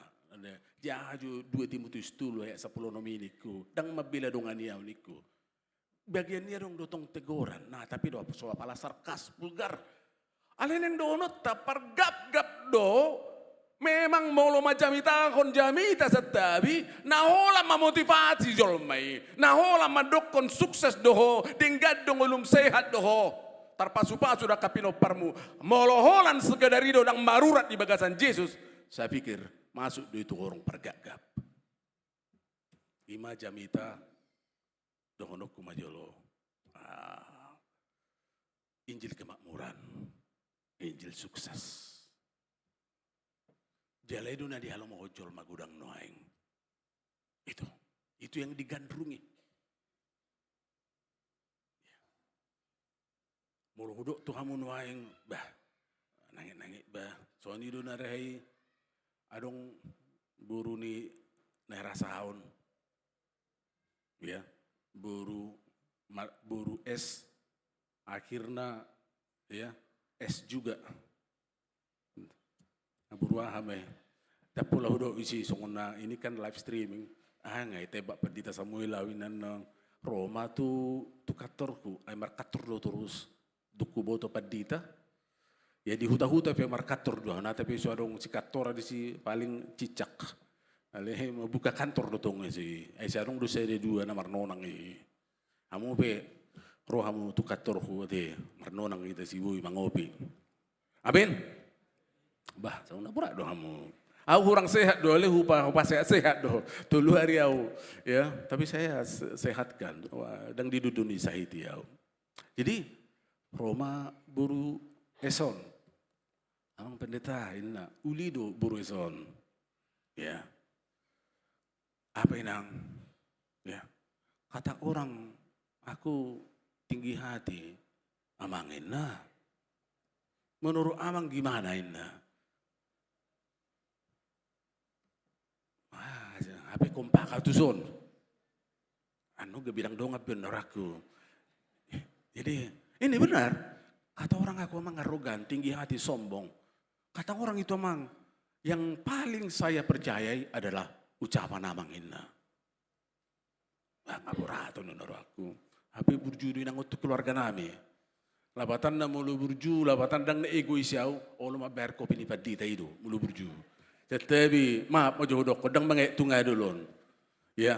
Jahaju 2 Timotius 10 ayat 10 nominiku. Dang mabila dong aniaw niku. Bagian niya dong dotong teguran. Nah tapi doa soal pala sarkas vulgar. Alin yang donot tapar gap-gap do. Memang molo macam itakon jamita setabi, nahola mamotivasi jolmai, nahola madokon sukses doho, tinggal dong ulum sehat doho. Tarpasupa sudah kapino parmu, moloholan segadarido dang marurat di bagasan Yesus. Saya pikir masuk do itu orang pergagap. 5 jamita dohonok kumajolo. Injil kemakmuran, Injil sukses. Jalai duna di halam ojol magudang noaing. Itu yang digandrungi. Mulu huduk tu hamu noaing, bah, nangit bah. Soalnya duna rehay, adong buru ni nerasa haun. Ya, buru es, akhirnya ya es juga. Buru ahame. Tapulah udah isi songona ini kan live streaming. Ngai tebak pedita Samuel lawinan Roma tu katorku, ay markator do terus duku boto pedita. Ya di huta-huta pe markator do. Nah tapi suadong si katora di si paling cicak. Ale buka kantor do tong si. Ay sarong do sede dua na marnonang i. Hamu pe roh hamu tu katorku te marnonang ita si boy mangopi. Aben. Bah, sa una pura do hamu. Aku kurang sehat do, oleh hupa sehat do. Tulu hari aku, ya. Tapi saya sehatkan, dan diduduni sahiti aku. Jadi Roma buru eson, amang pendeta ina ulido buru eson, ya. Apa inang, ya. Kata orang, aku tinggi hati, amang ina. Menurut amang gimana ina? Apa kompaka tu son? Anu gak bilang dong benar aku. Jadi ini benar. Kata orang aku emang arogan, tinggi hati, sombong. Kata orang itu emang yang paling saya percayai adalah ucapan amang ina. Aku rato nonor aku. Tapi burju nang untuk keluarga nami. Labatan na mulu burju, labatan dang na egois yaw. Olo mabayar ko pinipad itu mulu burju. Tetapi maaf mo jodoh kodang mga tunga dulon. Ya,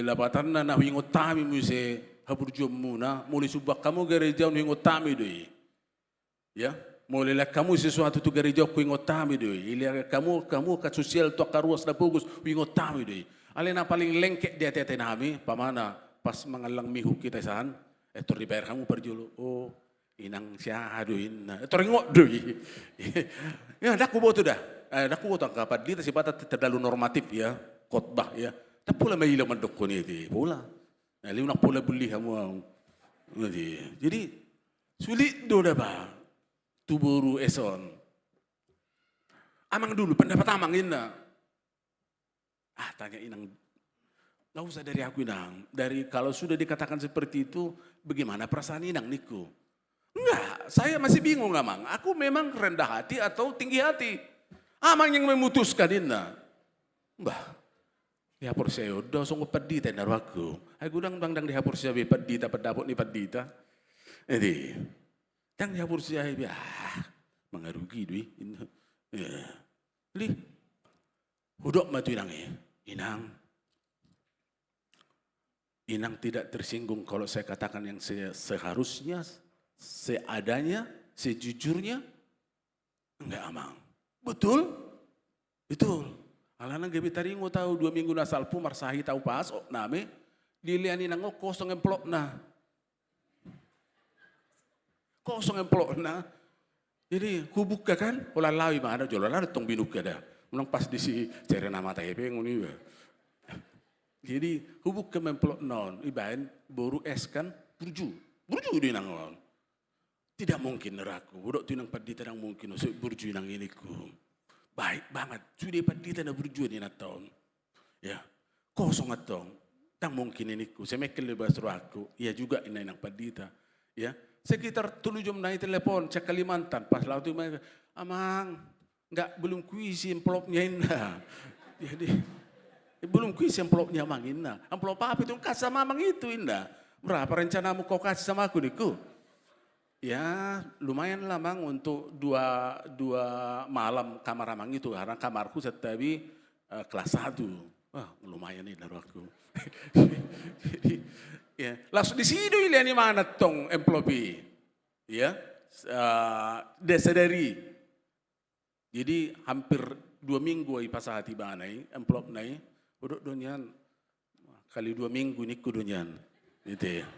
labatan na nahingot tami mo si haburjum muna, muli subak kamu gereja hingot tami doi. Ya, muli lah kamu sesuatu tu gereja ku hingot tami doi. Ilia kamu kat sosial tu karuas na pugus hingot tami doi. Alena paling lengkek dia tete nami, pamana pas mangalang mihu kita san, etor dibayar kamu perjulu. Oh, inang siya haduin. Etor hingot doi. Ya, dak ku boto dah. Naku utang kapat dito si bata terlalu normatif ya, khotbah ya. Tak pula may ilang mandokon iti, pula. Liw nak pula buli kamu. Jadi sulit do na ba? Tuburu eson. Amang dulu pendapat amang ina. Tanya inang. Nggak usah dari aku inang. Dari kalau sudah dikatakan seperti itu, bagaimana perasaan inang niku? Enggak, saya masih bingung amang. Aku memang rendah hati atau tinggi hati. Amang yang memutuskan ina. Mbah, dihapur saya udah sungguh pedita naruh aku. Aku dang dihapur saya pedita pedapot ni pedita. Jadi, dang dihapur saya mengarugi dui. Jadi, hudok matu inang Inang tidak tersinggung kalau saya katakan yang seharusnya, seadanya, sejujurnya. Enggak amang. Betul? Betul. Alanang gabi taringo tahu 2 minggu na salpu marsahi tahu pasok nami. Diliani nang kosong emplok na. Kosong emplok na. Jadi hubuk kan? Olah lawi mana jolan ada tong binuk ada. Menang pas di si cere nama tayepe nguni. Jadi hubuk ke emplok non. Ibain boru es kan burju. Burju di nangon. Tidak mungkin neraku, budok tinang padita nang mungkin, usuk burju nang ini ku. Baik banget, sudah padita na burju ni na tahun. Ya, kosong atong. Dan mungkin ini ku, saya mekel lebih suruh aku, ya juga ini nang padita, ya. Sekitar 7 jam naik telepon, cek Kalimantan, pas lalu itu, amang, belum kuisi envelopnya indah. Jadi, belum kuisi envelopnya amang indah. Envelop apa itu? Kasih sama amang itu indah. Berapa rencanamu kau kasih sama aku, Niku? Ya, lumayan lah mang untuk dua malam kamar amang itu, karena kamarku setabi kelas 1. Wah, lumayan nih dari aku. Jadi, ya, langsung di situ ini mana tong emplopi, ya, desadari. Jadi hampir 2 minggu pas hati banai, emplop nai, udah donyan kali 2 minggu niku donyan, gitu ya.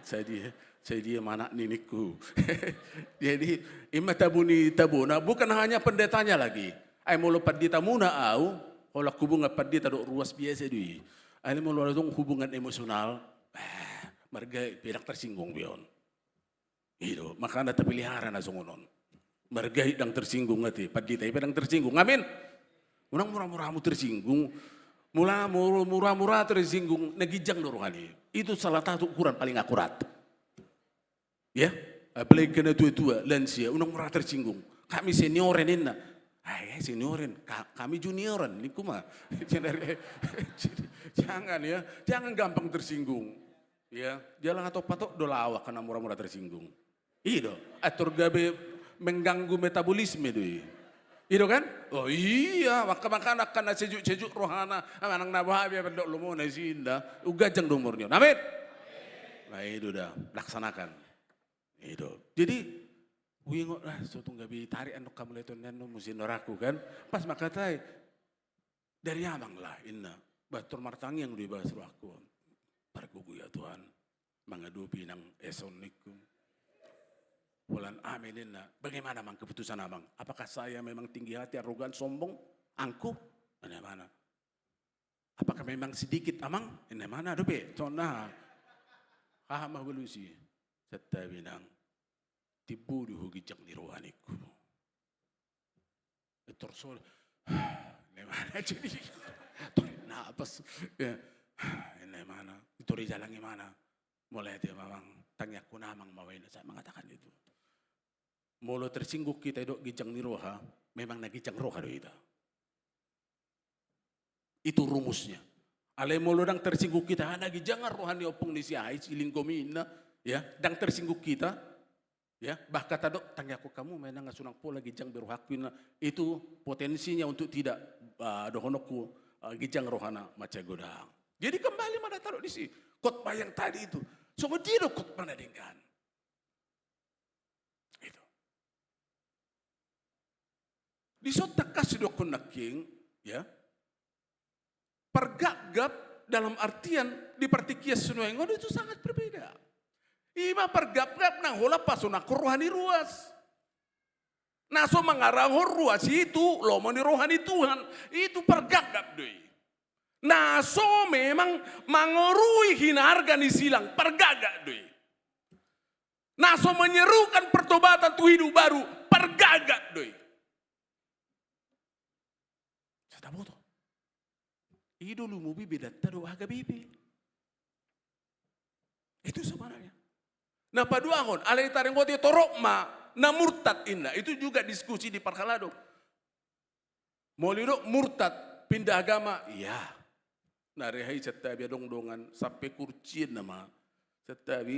Saya dia mana nih niku. Jadi ima tabuni tabuna bukan hanya pendetanya lagi. Ai mau lepat di tamuna au, kalau hubungan pendeta dok ruas biasa dui. Ai mau langsung hubungan emosional. Marga pidak tersinggung bion. Itu, maka anda terpelihara na songonon. Marga yang tersinggung ngati, padita yang tersinggung. Amin. Unang murah-murahmu tersinggung. Murah-murah tersinggung negijang rohani. Itu salah satu ukuran paling akurat. Ya, apalagi kena tua-tua, lansia, unang murah tersinggung. Kami senioren inna. Senioren, kami junioran, ini kuma. Jangan ya, jangan gampang tersinggung. Ya, jalan atau patok dolawak karena murah-murah tersinggung. Itu, atur gabe mengganggu metabolisme itu. Itu kan? Oh iya, maka akan sejuk-sejuk rohana, anak nabah biar berdok lumo nasi indah, ugajang umurnya. Amin. Nah itu dah, laksanakan. Itu. Jadi wingot lah, suatu nggak tarik anak kamu itu neno musim noraku kan, pas makatai dari amang lah inna batur martangi yang dibahas aku, pergugu ya Tuhan, mengadu pinang esoniku, bulan amin inna, bagaimana mang keputusan abang? Apakah saya memang tinggi hati, arogan, sombong, angkuh, bagaimana? Apakah memang sedikit amang? Ini mana dope? Conah, mah belusi, serta binang. Tibudu hugijak ni rohaniku. Torsol, ini mana jadi? Napas, ini mana? Itu jalan gimana? Mulai dia memang tanya ku namang mawin. Saya mengatakan itu. Mula tersinggung kita dok gijang ni roha, memang nagijang roha do kita. Itu rumusnya. Ale mula dang tersinggung kita, nagijangan rohani opong ni siya, siling komina, ya, dang tersinggung kita. Ya, bahkan tadok tanya aku kamu main ngasunang pola gijang beruhakuin itu potensinya untuk tidak dohonokku gijang rohana maca godang. Jadi kembali mana taruh di sini khotbah yang tadi itu. Semua dia khotbah dengan itu. Di sota kasih dokun naking ya. Pergagap dalam artian di partikias sunuengon itu sangat berbeda. Ima pergap-gap nang hola pasuna rohani ruas. Naso mengarang ruas itu lomo ni rohani Tuhan. Itu pergap-gap doi. Naso memang mangorui hinarga ni silang pergagap doi. Naso menyerukan pertobatan tu hidup baru pergagap doi. Saya tahu tuh. Idolu mu bibi dataro aga bibi. Itu sebenarnya. Nah paduangon, alai taring wati torokma, na murtad inna. Itu juga diskusi di Parkalado. Molido murtad, pindah agama, iya. Narihai setabi dong-dongan, sampai kurcin nama. Setabi,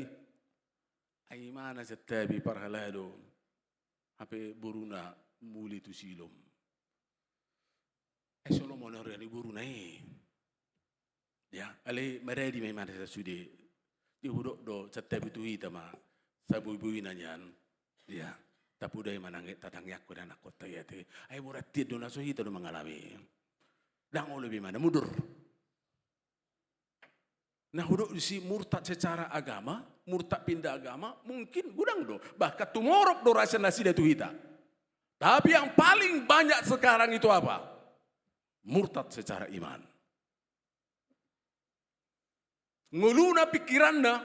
ay mana setabi Parkalado. Hape buruna, muli tu silom. Solo monor yang buruna ya, alai meredi memang ada sudi. Di hudok do setiap itu hita ma sabu-bui nanyan ya tapi udah manangit tatangyak ko dan aku tayate ay muratid do naso hita do mengalami dan lebih mana mundur. Nah hudok si murtad secara agama, murtad pindah agama mungkin gudang do bahkan tumorok do rasa nasi itu hita. Tapi yang paling banyak sekarang itu apa? Murtad secara iman. Ngeluna pikirannya,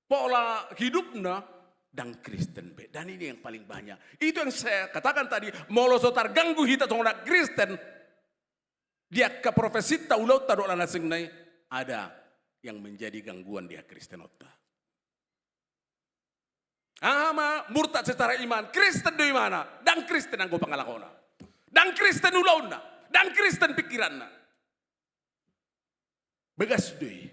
pola hidupnya, dan Kristen. Dan ini yang paling banyak. Itu yang saya katakan tadi, molosotar ganggu hita tongnak Kristen. Dia ke profesi taulau tadok lana singnai ada yang menjadi gangguan dia Kristen otta. Ama murtad secara iman, Kristen di mana? Dan Kristen anggo pangalakona. Dan Kristen ulauna, dan Kristen pikiranna. Begas deui.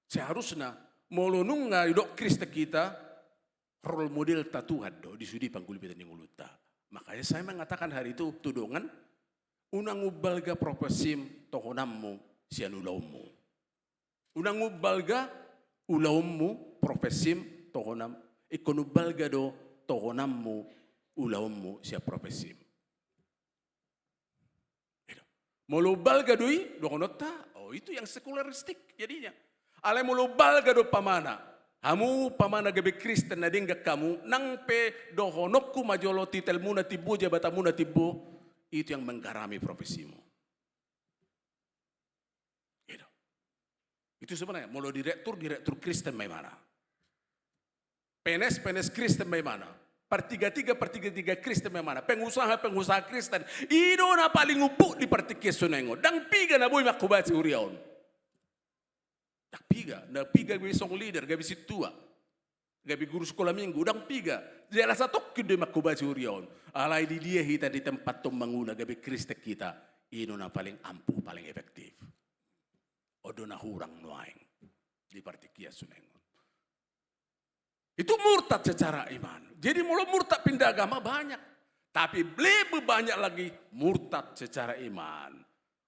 Seharusnya molonung nga idok Kristen kita role model ta Tuhan do di sudi pangkulipitan yang uluta. Makanya saya mengatakan hari itu tudongan unang ubalga profesim tohonammu sian ulaumu. Unang ubalga ulaumu profesim tohonam ikonubalga do tohonammu ulaumu sia profesim. Molo balga doi dokonota, oh itu yang sekularistik jadinya. Ale molo balga do pamana, hamu pamana gabe Kristen na dingga kamu, nang pe dohonokku majolo titelmu na tibo jabatamu na tibo, itu yang menggarami profesimu. Gitu. Itu sebenarnya, molo direktur Kristen bagaimana? PNS Kristen bagaimana? Pertiga-tiga Kristen bagaimana? Pengusaha Kristen. Ido na paling upuk di pertiga sunengo. Dang piga na boy makubaci uriaon. Na piga gabi song leader, gabi situa. Gabi guru sekolah minggu, dang piga. Dia rasa tok de makubaci uriaon. Alai di dia kita di tempat manguna gabi Kristen kita. Ido na paling ampuh, paling efektif. Odo na hurang nuaing. Di pertiga sunengo. Itu murtad secara iman. Jadi mulai murtad pindah agama banyak. Tapi lebih banyak lagi murtad secara iman.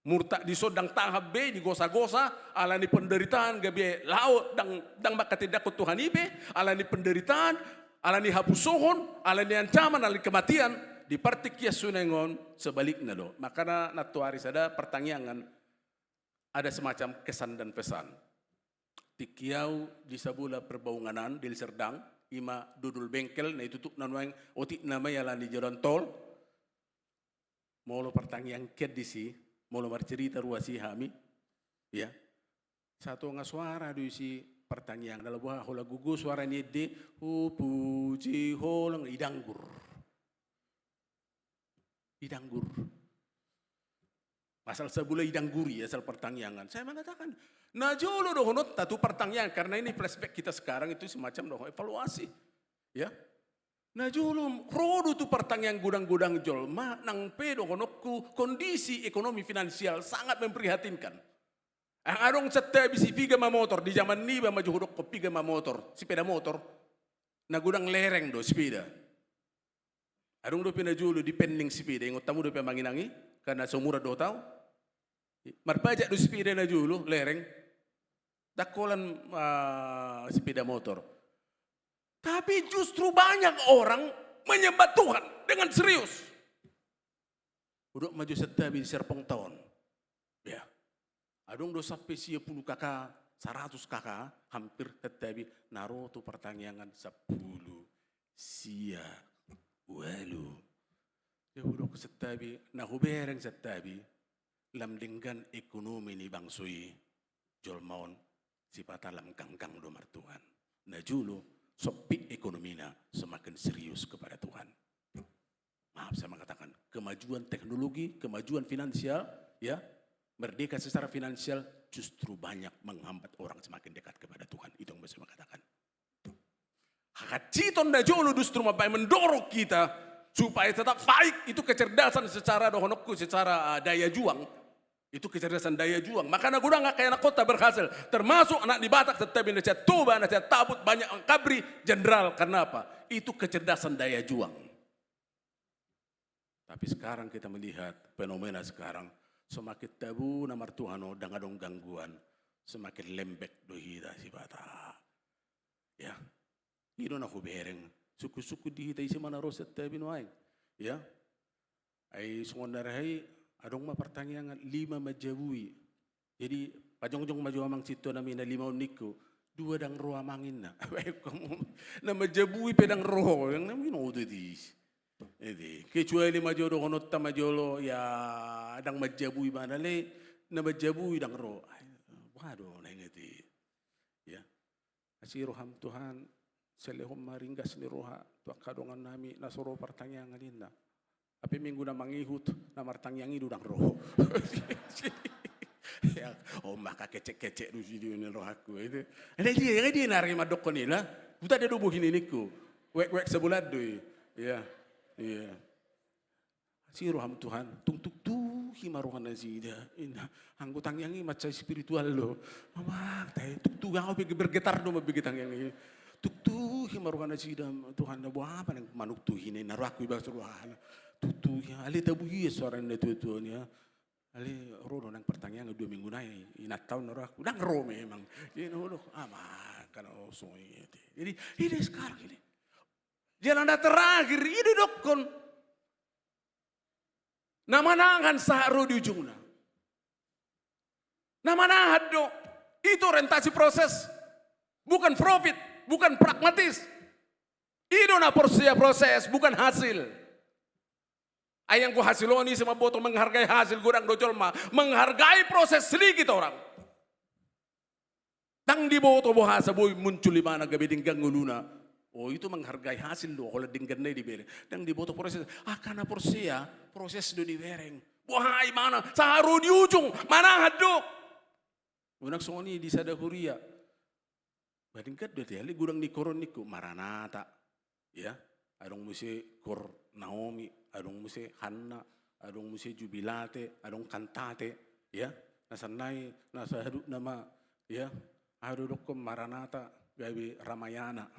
Murtad di sodang tahap B, di gosa-gosa, alani penderitaan, gabi laut, dang maka tidak ke Tuhan ibe, alani penderitaan, alani hapusohon, alani ancaman, alani kematian. Di partikia sunengon sebaliknya do. Makanya natuari ada pertanyaan, ada semacam kesan dan pesan. Tikiau di sabula perbaunganan di Serdang, ima dudul bengkel, na itu tuk nanuang otik namanya lan di jalan tol. Molo pertanyaan kedisi, molo bercerita ruasi hami, ya. Satu ngasuara du si pertanyaan dalam buah hola gugu suara nyede, puji holang idanggur. Pasal sebulan idangguri asal pertanyaan. Saya mengatakan, najolo dohonot tatu pertanyaan karena ini flashback kita sekarang itu semacam doh evaluasi, ya. Najolo rodo tu pertanyaan gudang-gudang jolma nang pedo honokku kondisi ekonomi finansial sangat memprihatinkan. Ang arong sete bisi piga ma motor di zaman ni ba maju hodok ko piga ma motor, sepeda motor na gudang lereng do sepeda. Arong do pinajolo depending sepeda ingot tamu do pemanginangi karena sumura do tau. Marpajak do sepeda na julo, lereng, dakolan sepeda motor. Tapi justru banyak orang menyembah Tuhan dengan serius. Udah maju setabi di Serpong tahun. Ya. Adong do sampai 10 kakak, 100 kakak, hampir setabi naro tu pertanyaan 10 sia walu. Ya udah setabi nahubereng setabi. Lamdinggan ekonomi ni bangsui jolmaon sipata lam kangkang domar Tuhan. Na julo sopi ekonominya semakin serius kepada Tuhan. Maaf saya mengatakan kemajuan teknologi, kemajuan finansial, ya merdeka secara finansial justru banyak menghambat orang semakin dekat kepada Tuhan. Itu yang saya mengatakan. Hakaciton na julo justru mendorong kita supaya tetap baik. Itu kecerdasan secara dohonokku, secara daya juang. Itu kecerdasan daya juang. Maka anak gudang kayak anak kota berhasil. Termasuk anak di Batak, tetapi anak Toba, anak Tabut, banyak kabri, jenderal. Karena apa? Itu kecerdasan daya juang. Tapi sekarang kita melihat fenomena sekarang. Semakin tabu namar Tuhan dengan adong gangguan. Semakin lembek dohida si Batak. Ya. Ino na kubereng. Suku-suku dihita isi mana roset tabi nuaing. Ya. Ay sungondarahay adong pertanyaan 5 majabui. Jadi pajong-jong maju amang situ namin na 5 uniko. 2 dang roh amangin na. Na majabui pedang roh. Yang namin udo dis. Kecuali majolo konot ta majolo ya adang majabui manale na majabui dang roh. Waduh na ingati. Ya. Asiroham Tuhan. Selehom maringgas ni roha. Tuak kadongan nami nasoro pertanyaan ngalina. Tapi minggu na mangihut na martangyang idudang roho. Ya, oh maka kecek-kecek du video ni roh aku itu. Ada dia nari madok ni lah. Buta dia dubuh ini niku. Wek sebulan doi. Ya. Iya. Si roh Tuhan tung himaruhan nazida. Ina anggotang yang macam spiritual lo. Amak tay tuk yang aku bergetar do mabigitang yang ini. Tuk himaruhan nazida Tuhan na buah apa nang manuk tu hini naruh aku ibang suruhan. Tuk yang ali tabuhi suara tu ni ya. Ali rono nang pertanyaan 2 minggu na inat tahun naruh aku nang ro memang. Ini udah aman kan osoi. Jadi ini sekarang ini. Jalan terakhir ini dokon. Namanangan saharo di ujungnya. Namanahan dok. Itu orientasi proses. Bukan profit. Bukan pragmatis. Itu na proses. Bukan hasil. Ayang ko hasiloni sama boto menghargai hasil gudang dojol mah. Menghargai proses sedikit orang. Tang di boto bohasa boy muncul di mana gabeding ganguluna. Oh itu menghargai hasil do kalau dingganai di bereng. Tang di boto proses. Karena proses do di bereng. Wahai mana? Saharu di ujung. Mana hadok? Unak songoni di sadahuria. Badingkat do tiali gudang di koron niku maranata. Ya. Adong musi kor Naomi, adong musi Hanna, adong musi jubilate, adong kantate, ya. Nasanay, nasa haduk nama, ya. Adudokom maranata, gabi Ramayana.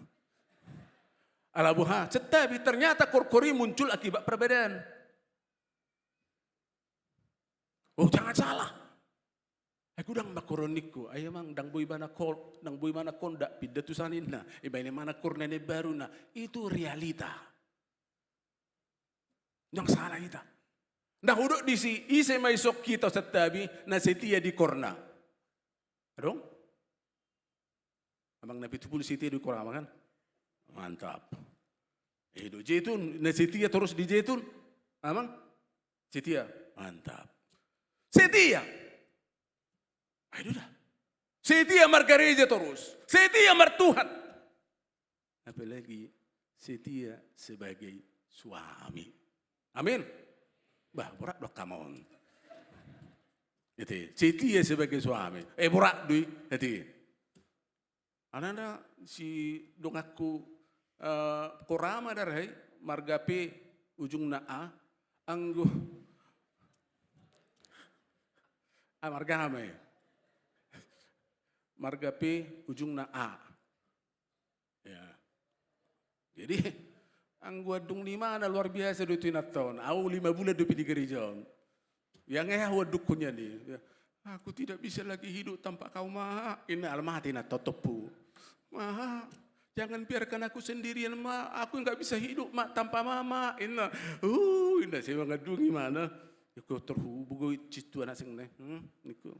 Alabuha, tetapi ternyata kor-kori muncul akibat perbedaan. Oh jangan salah. Aku dang makoroniku, ayo mang dang boy mana konda pidatusanin na, iba ini mana kornene baru na, itu realita. Yang salah kita. Nah uduk di si ise may sok kita setabi na setia di korna. Adong? Amang napitupul setia di korna kan? Mantap. Do jetun na setia terus di jetun. Amang? Setia. Mantap. Setia. Ayo dah. Setia mar gereja terus. Setia mar Tuhan. Apalagi setia sebagai suami. Amin. Bah, borak dok kamon. Itu setia sebagai suami. Borak dui. Itu. Ananda si dong aku korama darah margape ujung naa anggo margame. Marga P ujung na A. Ya. Jadi ang wadung 5 na luar biasa do tinaton. Au 5 bulan do di gereja. Yang waduk kunya ni. Aku tidak bisa lagi hidup tanpa kau ma. Ini almati na totopu. Ma, jangan biarkan aku sendirian ma. Aku enggak bisa hidup ma tanpa mama. Inna. Inna saya ngadung gimana? Aku terhubung citu anak sing ne. Niku.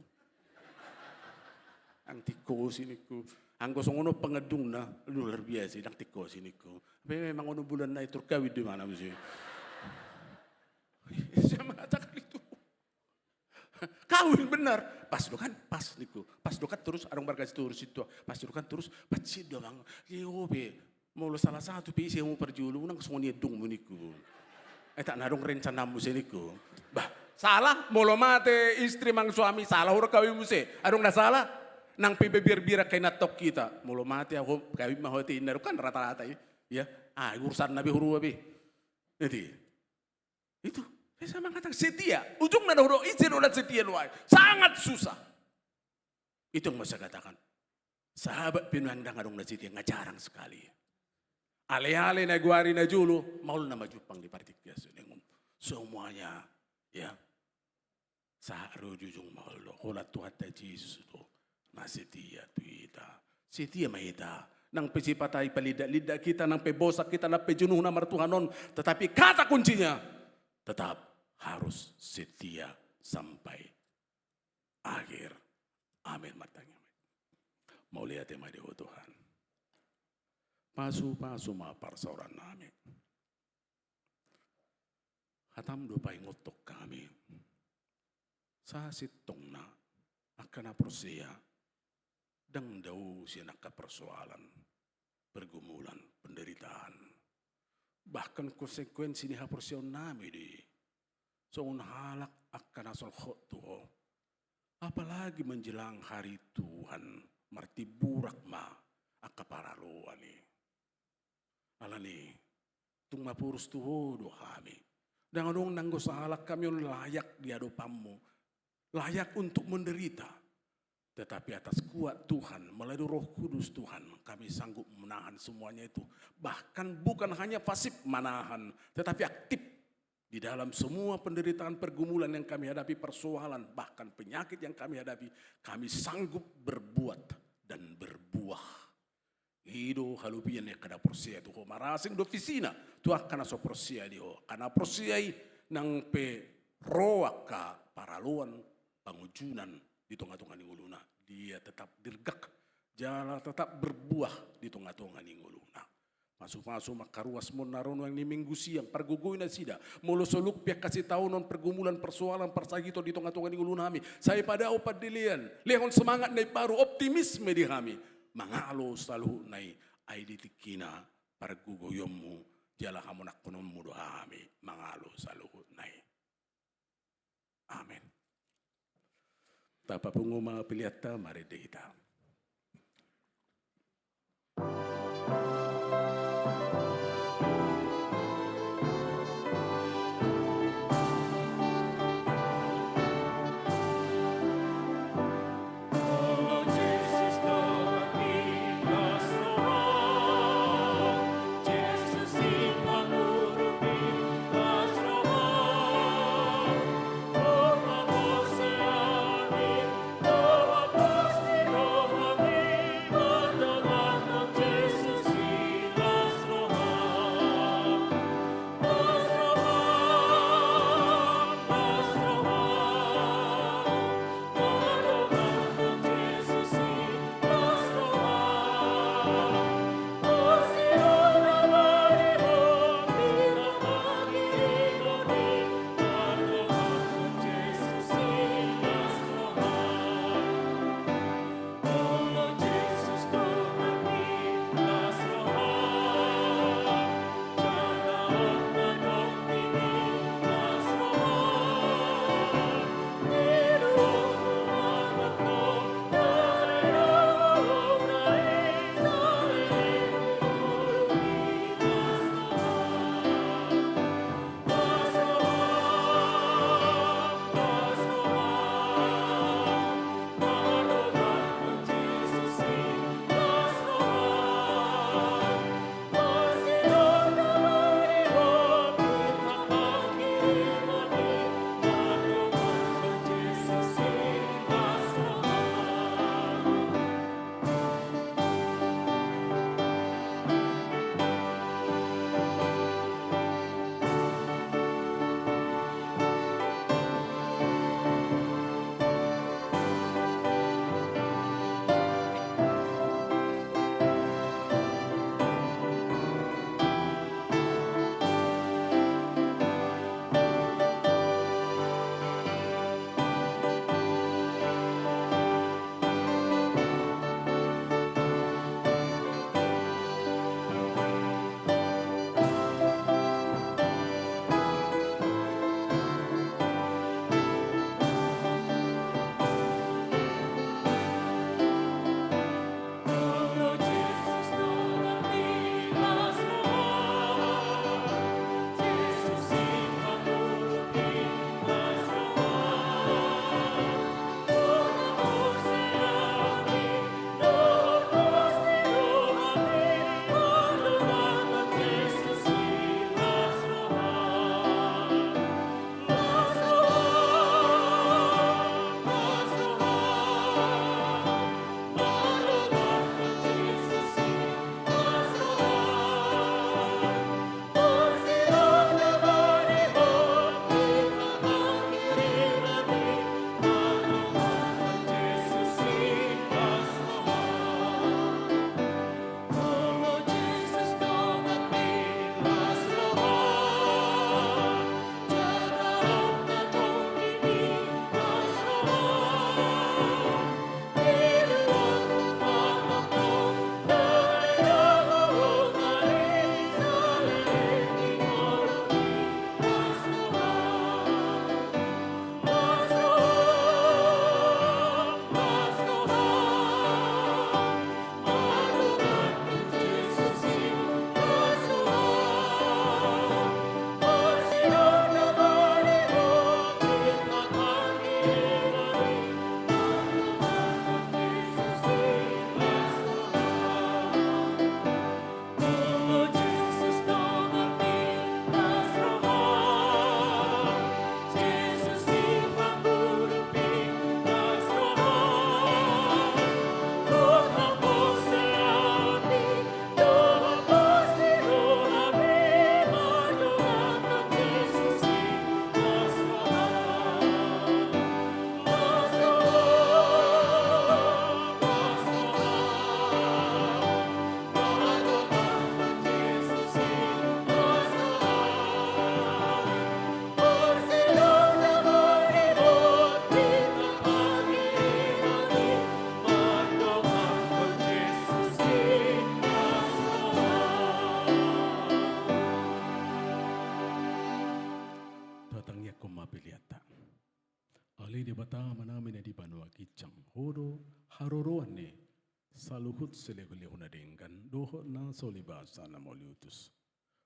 Ang tikos ini ku, ang kosong ono pengedung na luar biasa, ang tikos ini ku. Tapi memang ono bulan na itu kawin di mana mesti. Saya mengatakan itu, kawin benar, pas dokan pas niku, pas dokan terus arong bargas terus itu, pas dokan terus pacit doang, yobe, mau salah satu pisi yang mau perjulu, nang semuanya dung muniku. Tak narong rencana musi niku, bah salah, molo mate istri mang suami salah orang kawin musi, arong na salah. Nang pibir-bira kay natok kita. Mulo mati ako, kaya mahoti inaro kan rata-rata ya. Urusan nabi huru abi. Itu. Saya mengatakan setia. Ujung na huru, izin ulat setia luay. Sangat susah. Itu yang saya katakan. Sahabat pinandang adong na setia, ngajarang sekali. Ale-ale na guari na julo, maul na majupang di partikya. Semuanya, ya. Saharo jujung maul do. Kulat Tuhan ta Jesus do. Na setia tuita. Setia mahita. Nang pesipatay palida-lida kita, nang pebosak kita, nang pejunuh na martuhanon. Tetapi kata kuncinya, tetap harus setia sampai akhir. Amin. Matanya. Mau lihat yang ada Tuhan. Pasu-pasu mapar sauran namin. Hatam dupay ngotok kami. Sa sitong na. Akan aprosia. Dang daw siya nakapersoalan, pergumulan, penderitaan. Bahkan konsekuensi ni haprosyon namin di. So unhalak akan asal khot to. Apa apalagi menjelang hari Tuhan, marti burak ma akaparaluan ni. Alani, tung mapurus tuho do kami. Dan dong nanggo sahalak kami on layak di hadapanmu, layak untuk menderita. Tetapi atas kuat Tuhan, melalui Roh Kudus Tuhan, kami sanggup menahan semuanya itu. Bahkan bukan hanya pasif menahan, tetapi aktif di dalam semua penderitaan pergumulan yang kami hadapi, persoalan, bahkan penyakit yang kami hadapi, kami sanggup berbuat dan berbuah. Hido halupian ya kada porsia tu marasing do pisina tu kana so porsia dio kana porsiai nang pe roaka paraluan pangujunan di tengah-tengah ninguluna dia tetap dirgak jala tetap berbuah di tengah-tengah ninguluna masuk-masuk makaruas mon naron yang ni minggu siang pergugoy na sida molo soluk pia kasih tahu non pergumulan persoalan persagito di tengah-tengah ninguluna kami saya pada opat dilian lehon semangat na baru optimisme di kami mangalo saluhu nai ay ditikina pargugoyommu jala kamu nakunonmu dohami mangalo saluhu nai. Amin. Tapa punguma piliata mari dehita. Oh, hodo haroroan ne saluhut selehulehuna dengkan doho na solibasa na moliutus.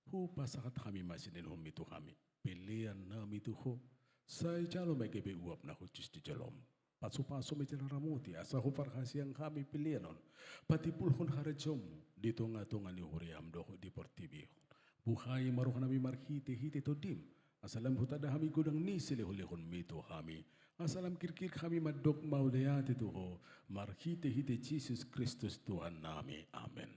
Hu pasakat kami masinin hum itu kami pilihan na itu ho sai jalo megebe uap na hucis di jalom. Pasu-pasu mejalan ramuti asa hu farhasiang kami pilihan on. Patipulhun harajom di tonga-tonga ni huriam doho di portibi. Buhay maruh nami marhite-hite todim. Asalam hutada kami godang ni selehulehun mito kami. Asalam kirkir kami madok mauleyat itu ho. Marhite-hite Jesus Kristus Tuhan nami. Amin.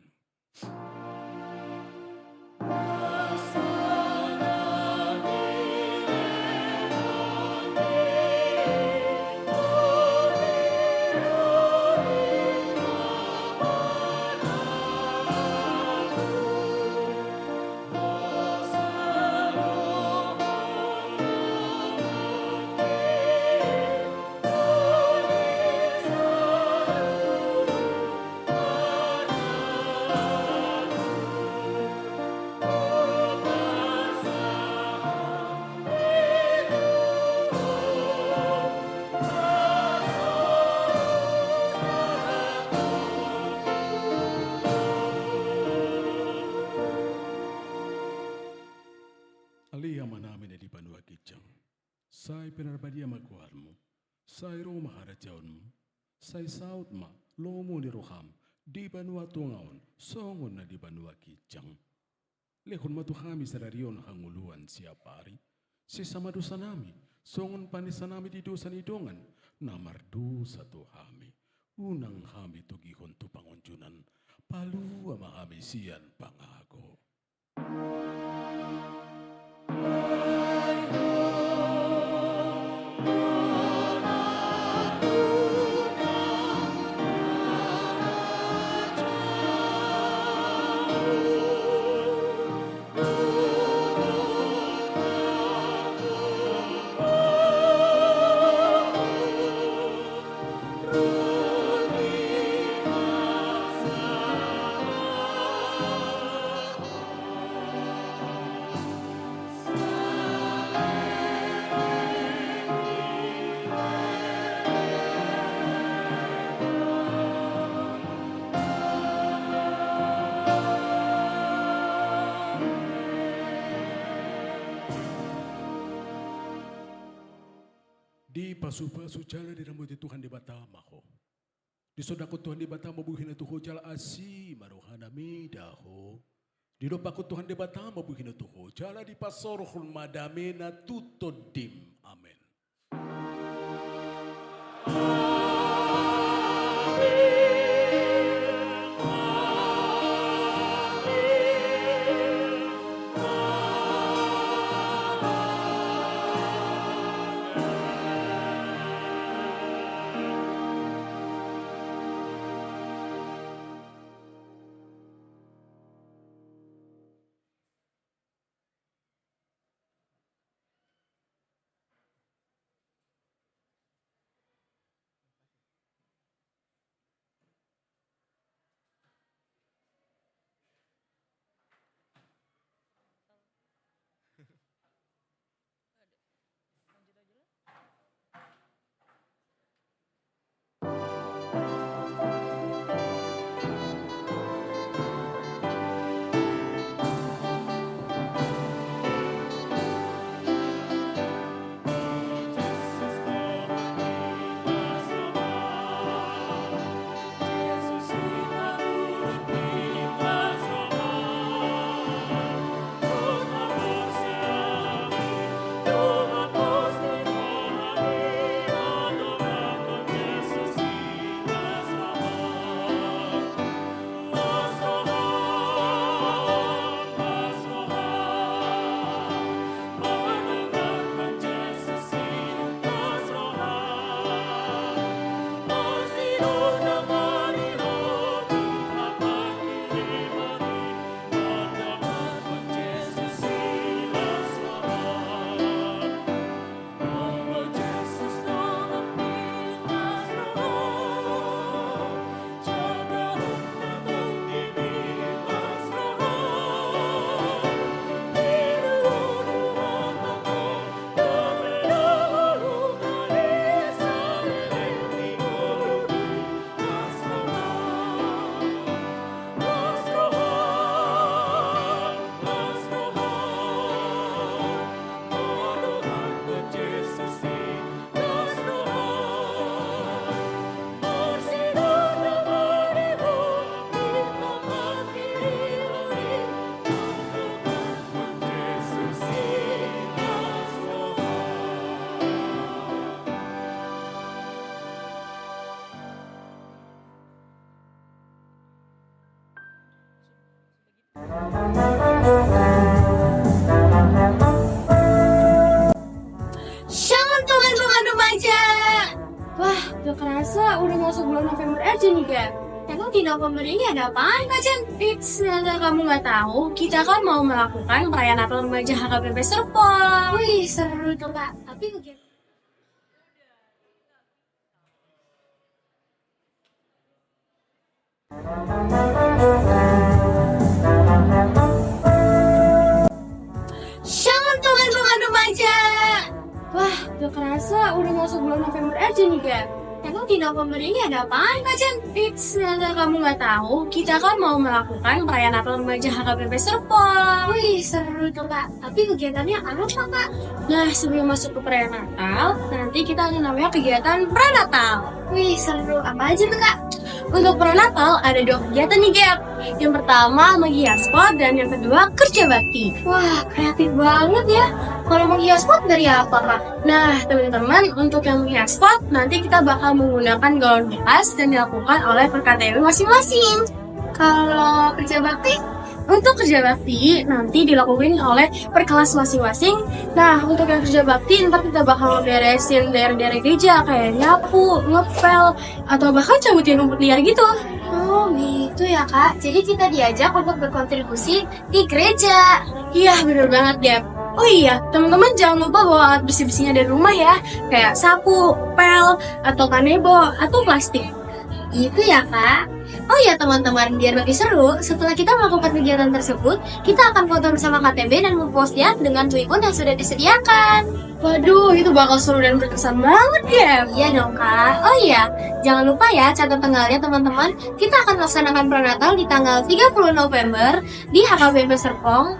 Aliyah manamin di panua kijang. Sai penarbadia makuarmu. Sai roma harajaunmu. Sai saut ma lomo ni roham. Di panua tungaon. Songon na di panua kijang. Lehon matuhami sararion hanguluan siap hari. Sesama dosa nami. Songon panisanami di dosa nidongan. Namar dosa tuhami. Unang hami tugihon tu pangonjunan. Palu ama hami sian pangago. Di pasu-pasu jala di rambut Tuhan di batama ho. Di sodako Tuhan di batama buhina tuho jala asi maruhana midaho. Di dopaku Tuhan di batama buhina tuho jala di pasorohul madamena tutodim. Amin. gak kerasa udah masuk bulan November aja nih, Gap. Emang di November ini ada apaan, Kak Jen? Eits, ternyata kamu nggak tahu, kita kan mau melakukan perayaan Natal Remaja HKBP Serpong. Wih, seru tuh, Kak. Tapi kegiatan... Shalom teman-teman remaja. Wah, gak kerasa udah masuk bulan November aja nih, Gap. Emang di November ini ada apaan, Kak Jen? Eits, ternyata kamu nggak tahu, kita kan mau melakukan perayaan Natal Remaja HKBP Serpong. Wih, seru tuh, Kak. Tapi kegiatannya apa, Kak? Nah, sebelum masuk ke perayaan Natal, nanti kita ada namanya kegiatan Pranatal. Wih, seru. Apa aja tuh, Kak? Untuk Pranatal ada 2 kegiatan nih, Gap. Yang pertama menghias pot dan yang kedua kerja bakti. Wah, kreatif banget ya. Kalau menghias pot dari apa, Kak? Nah, teman-teman, untuk yang menghias pot, nanti kita bakal menggunakan galon bekas dan dilakukan oleh per KTW masing-masing. Kalau kerja bakti, untuk kerja bakti nanti dilakukan oleh per kelas masing-masing. Nah, untuk yang kerja bakti ntar kita bakal beresin daerah-daerah gereja kayak nyapu, ngepel, atau bahkan cabutin rumput liar gitu. Oh gitu ya, Kak. Jadi kita diajak untuk berkontribusi di gereja. Iya, bener banget, Gap. Oh iya, teman-teman jangan lupa bawa alat bersih-bersihnya dari rumah ya. Kayak sapu, pel, atau kanebo, atau plastik. Gitu ya, Kak. Oh iya teman-teman, biar lebih seru, setelah kita melakukan kegiatan tersebut, kita akan foto bersama KTB dan memostnya dengan tribun yang sudah disediakan. Waduh, itu bakal seru dan berkesan banget ya. Iya dong, Kak. Oh iya, jangan lupa ya catat tanggalnya teman-teman. Kita akan melaksanakan Pranatal di tanggal 30 November di HKBP Serpong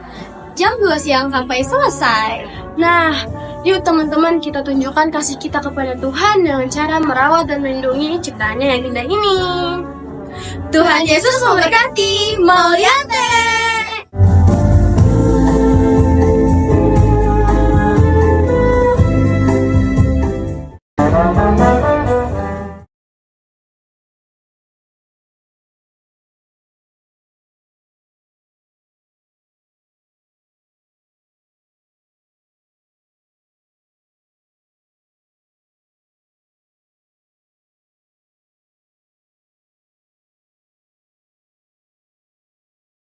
jam 2 siang sampai selesai. Nah, yuk teman-teman kita tunjukkan kasih kita kepada Tuhan dengan cara merawat dan melindungi ciptaannya yang indah ini. Tuhan Yesus memberkati. Maulante.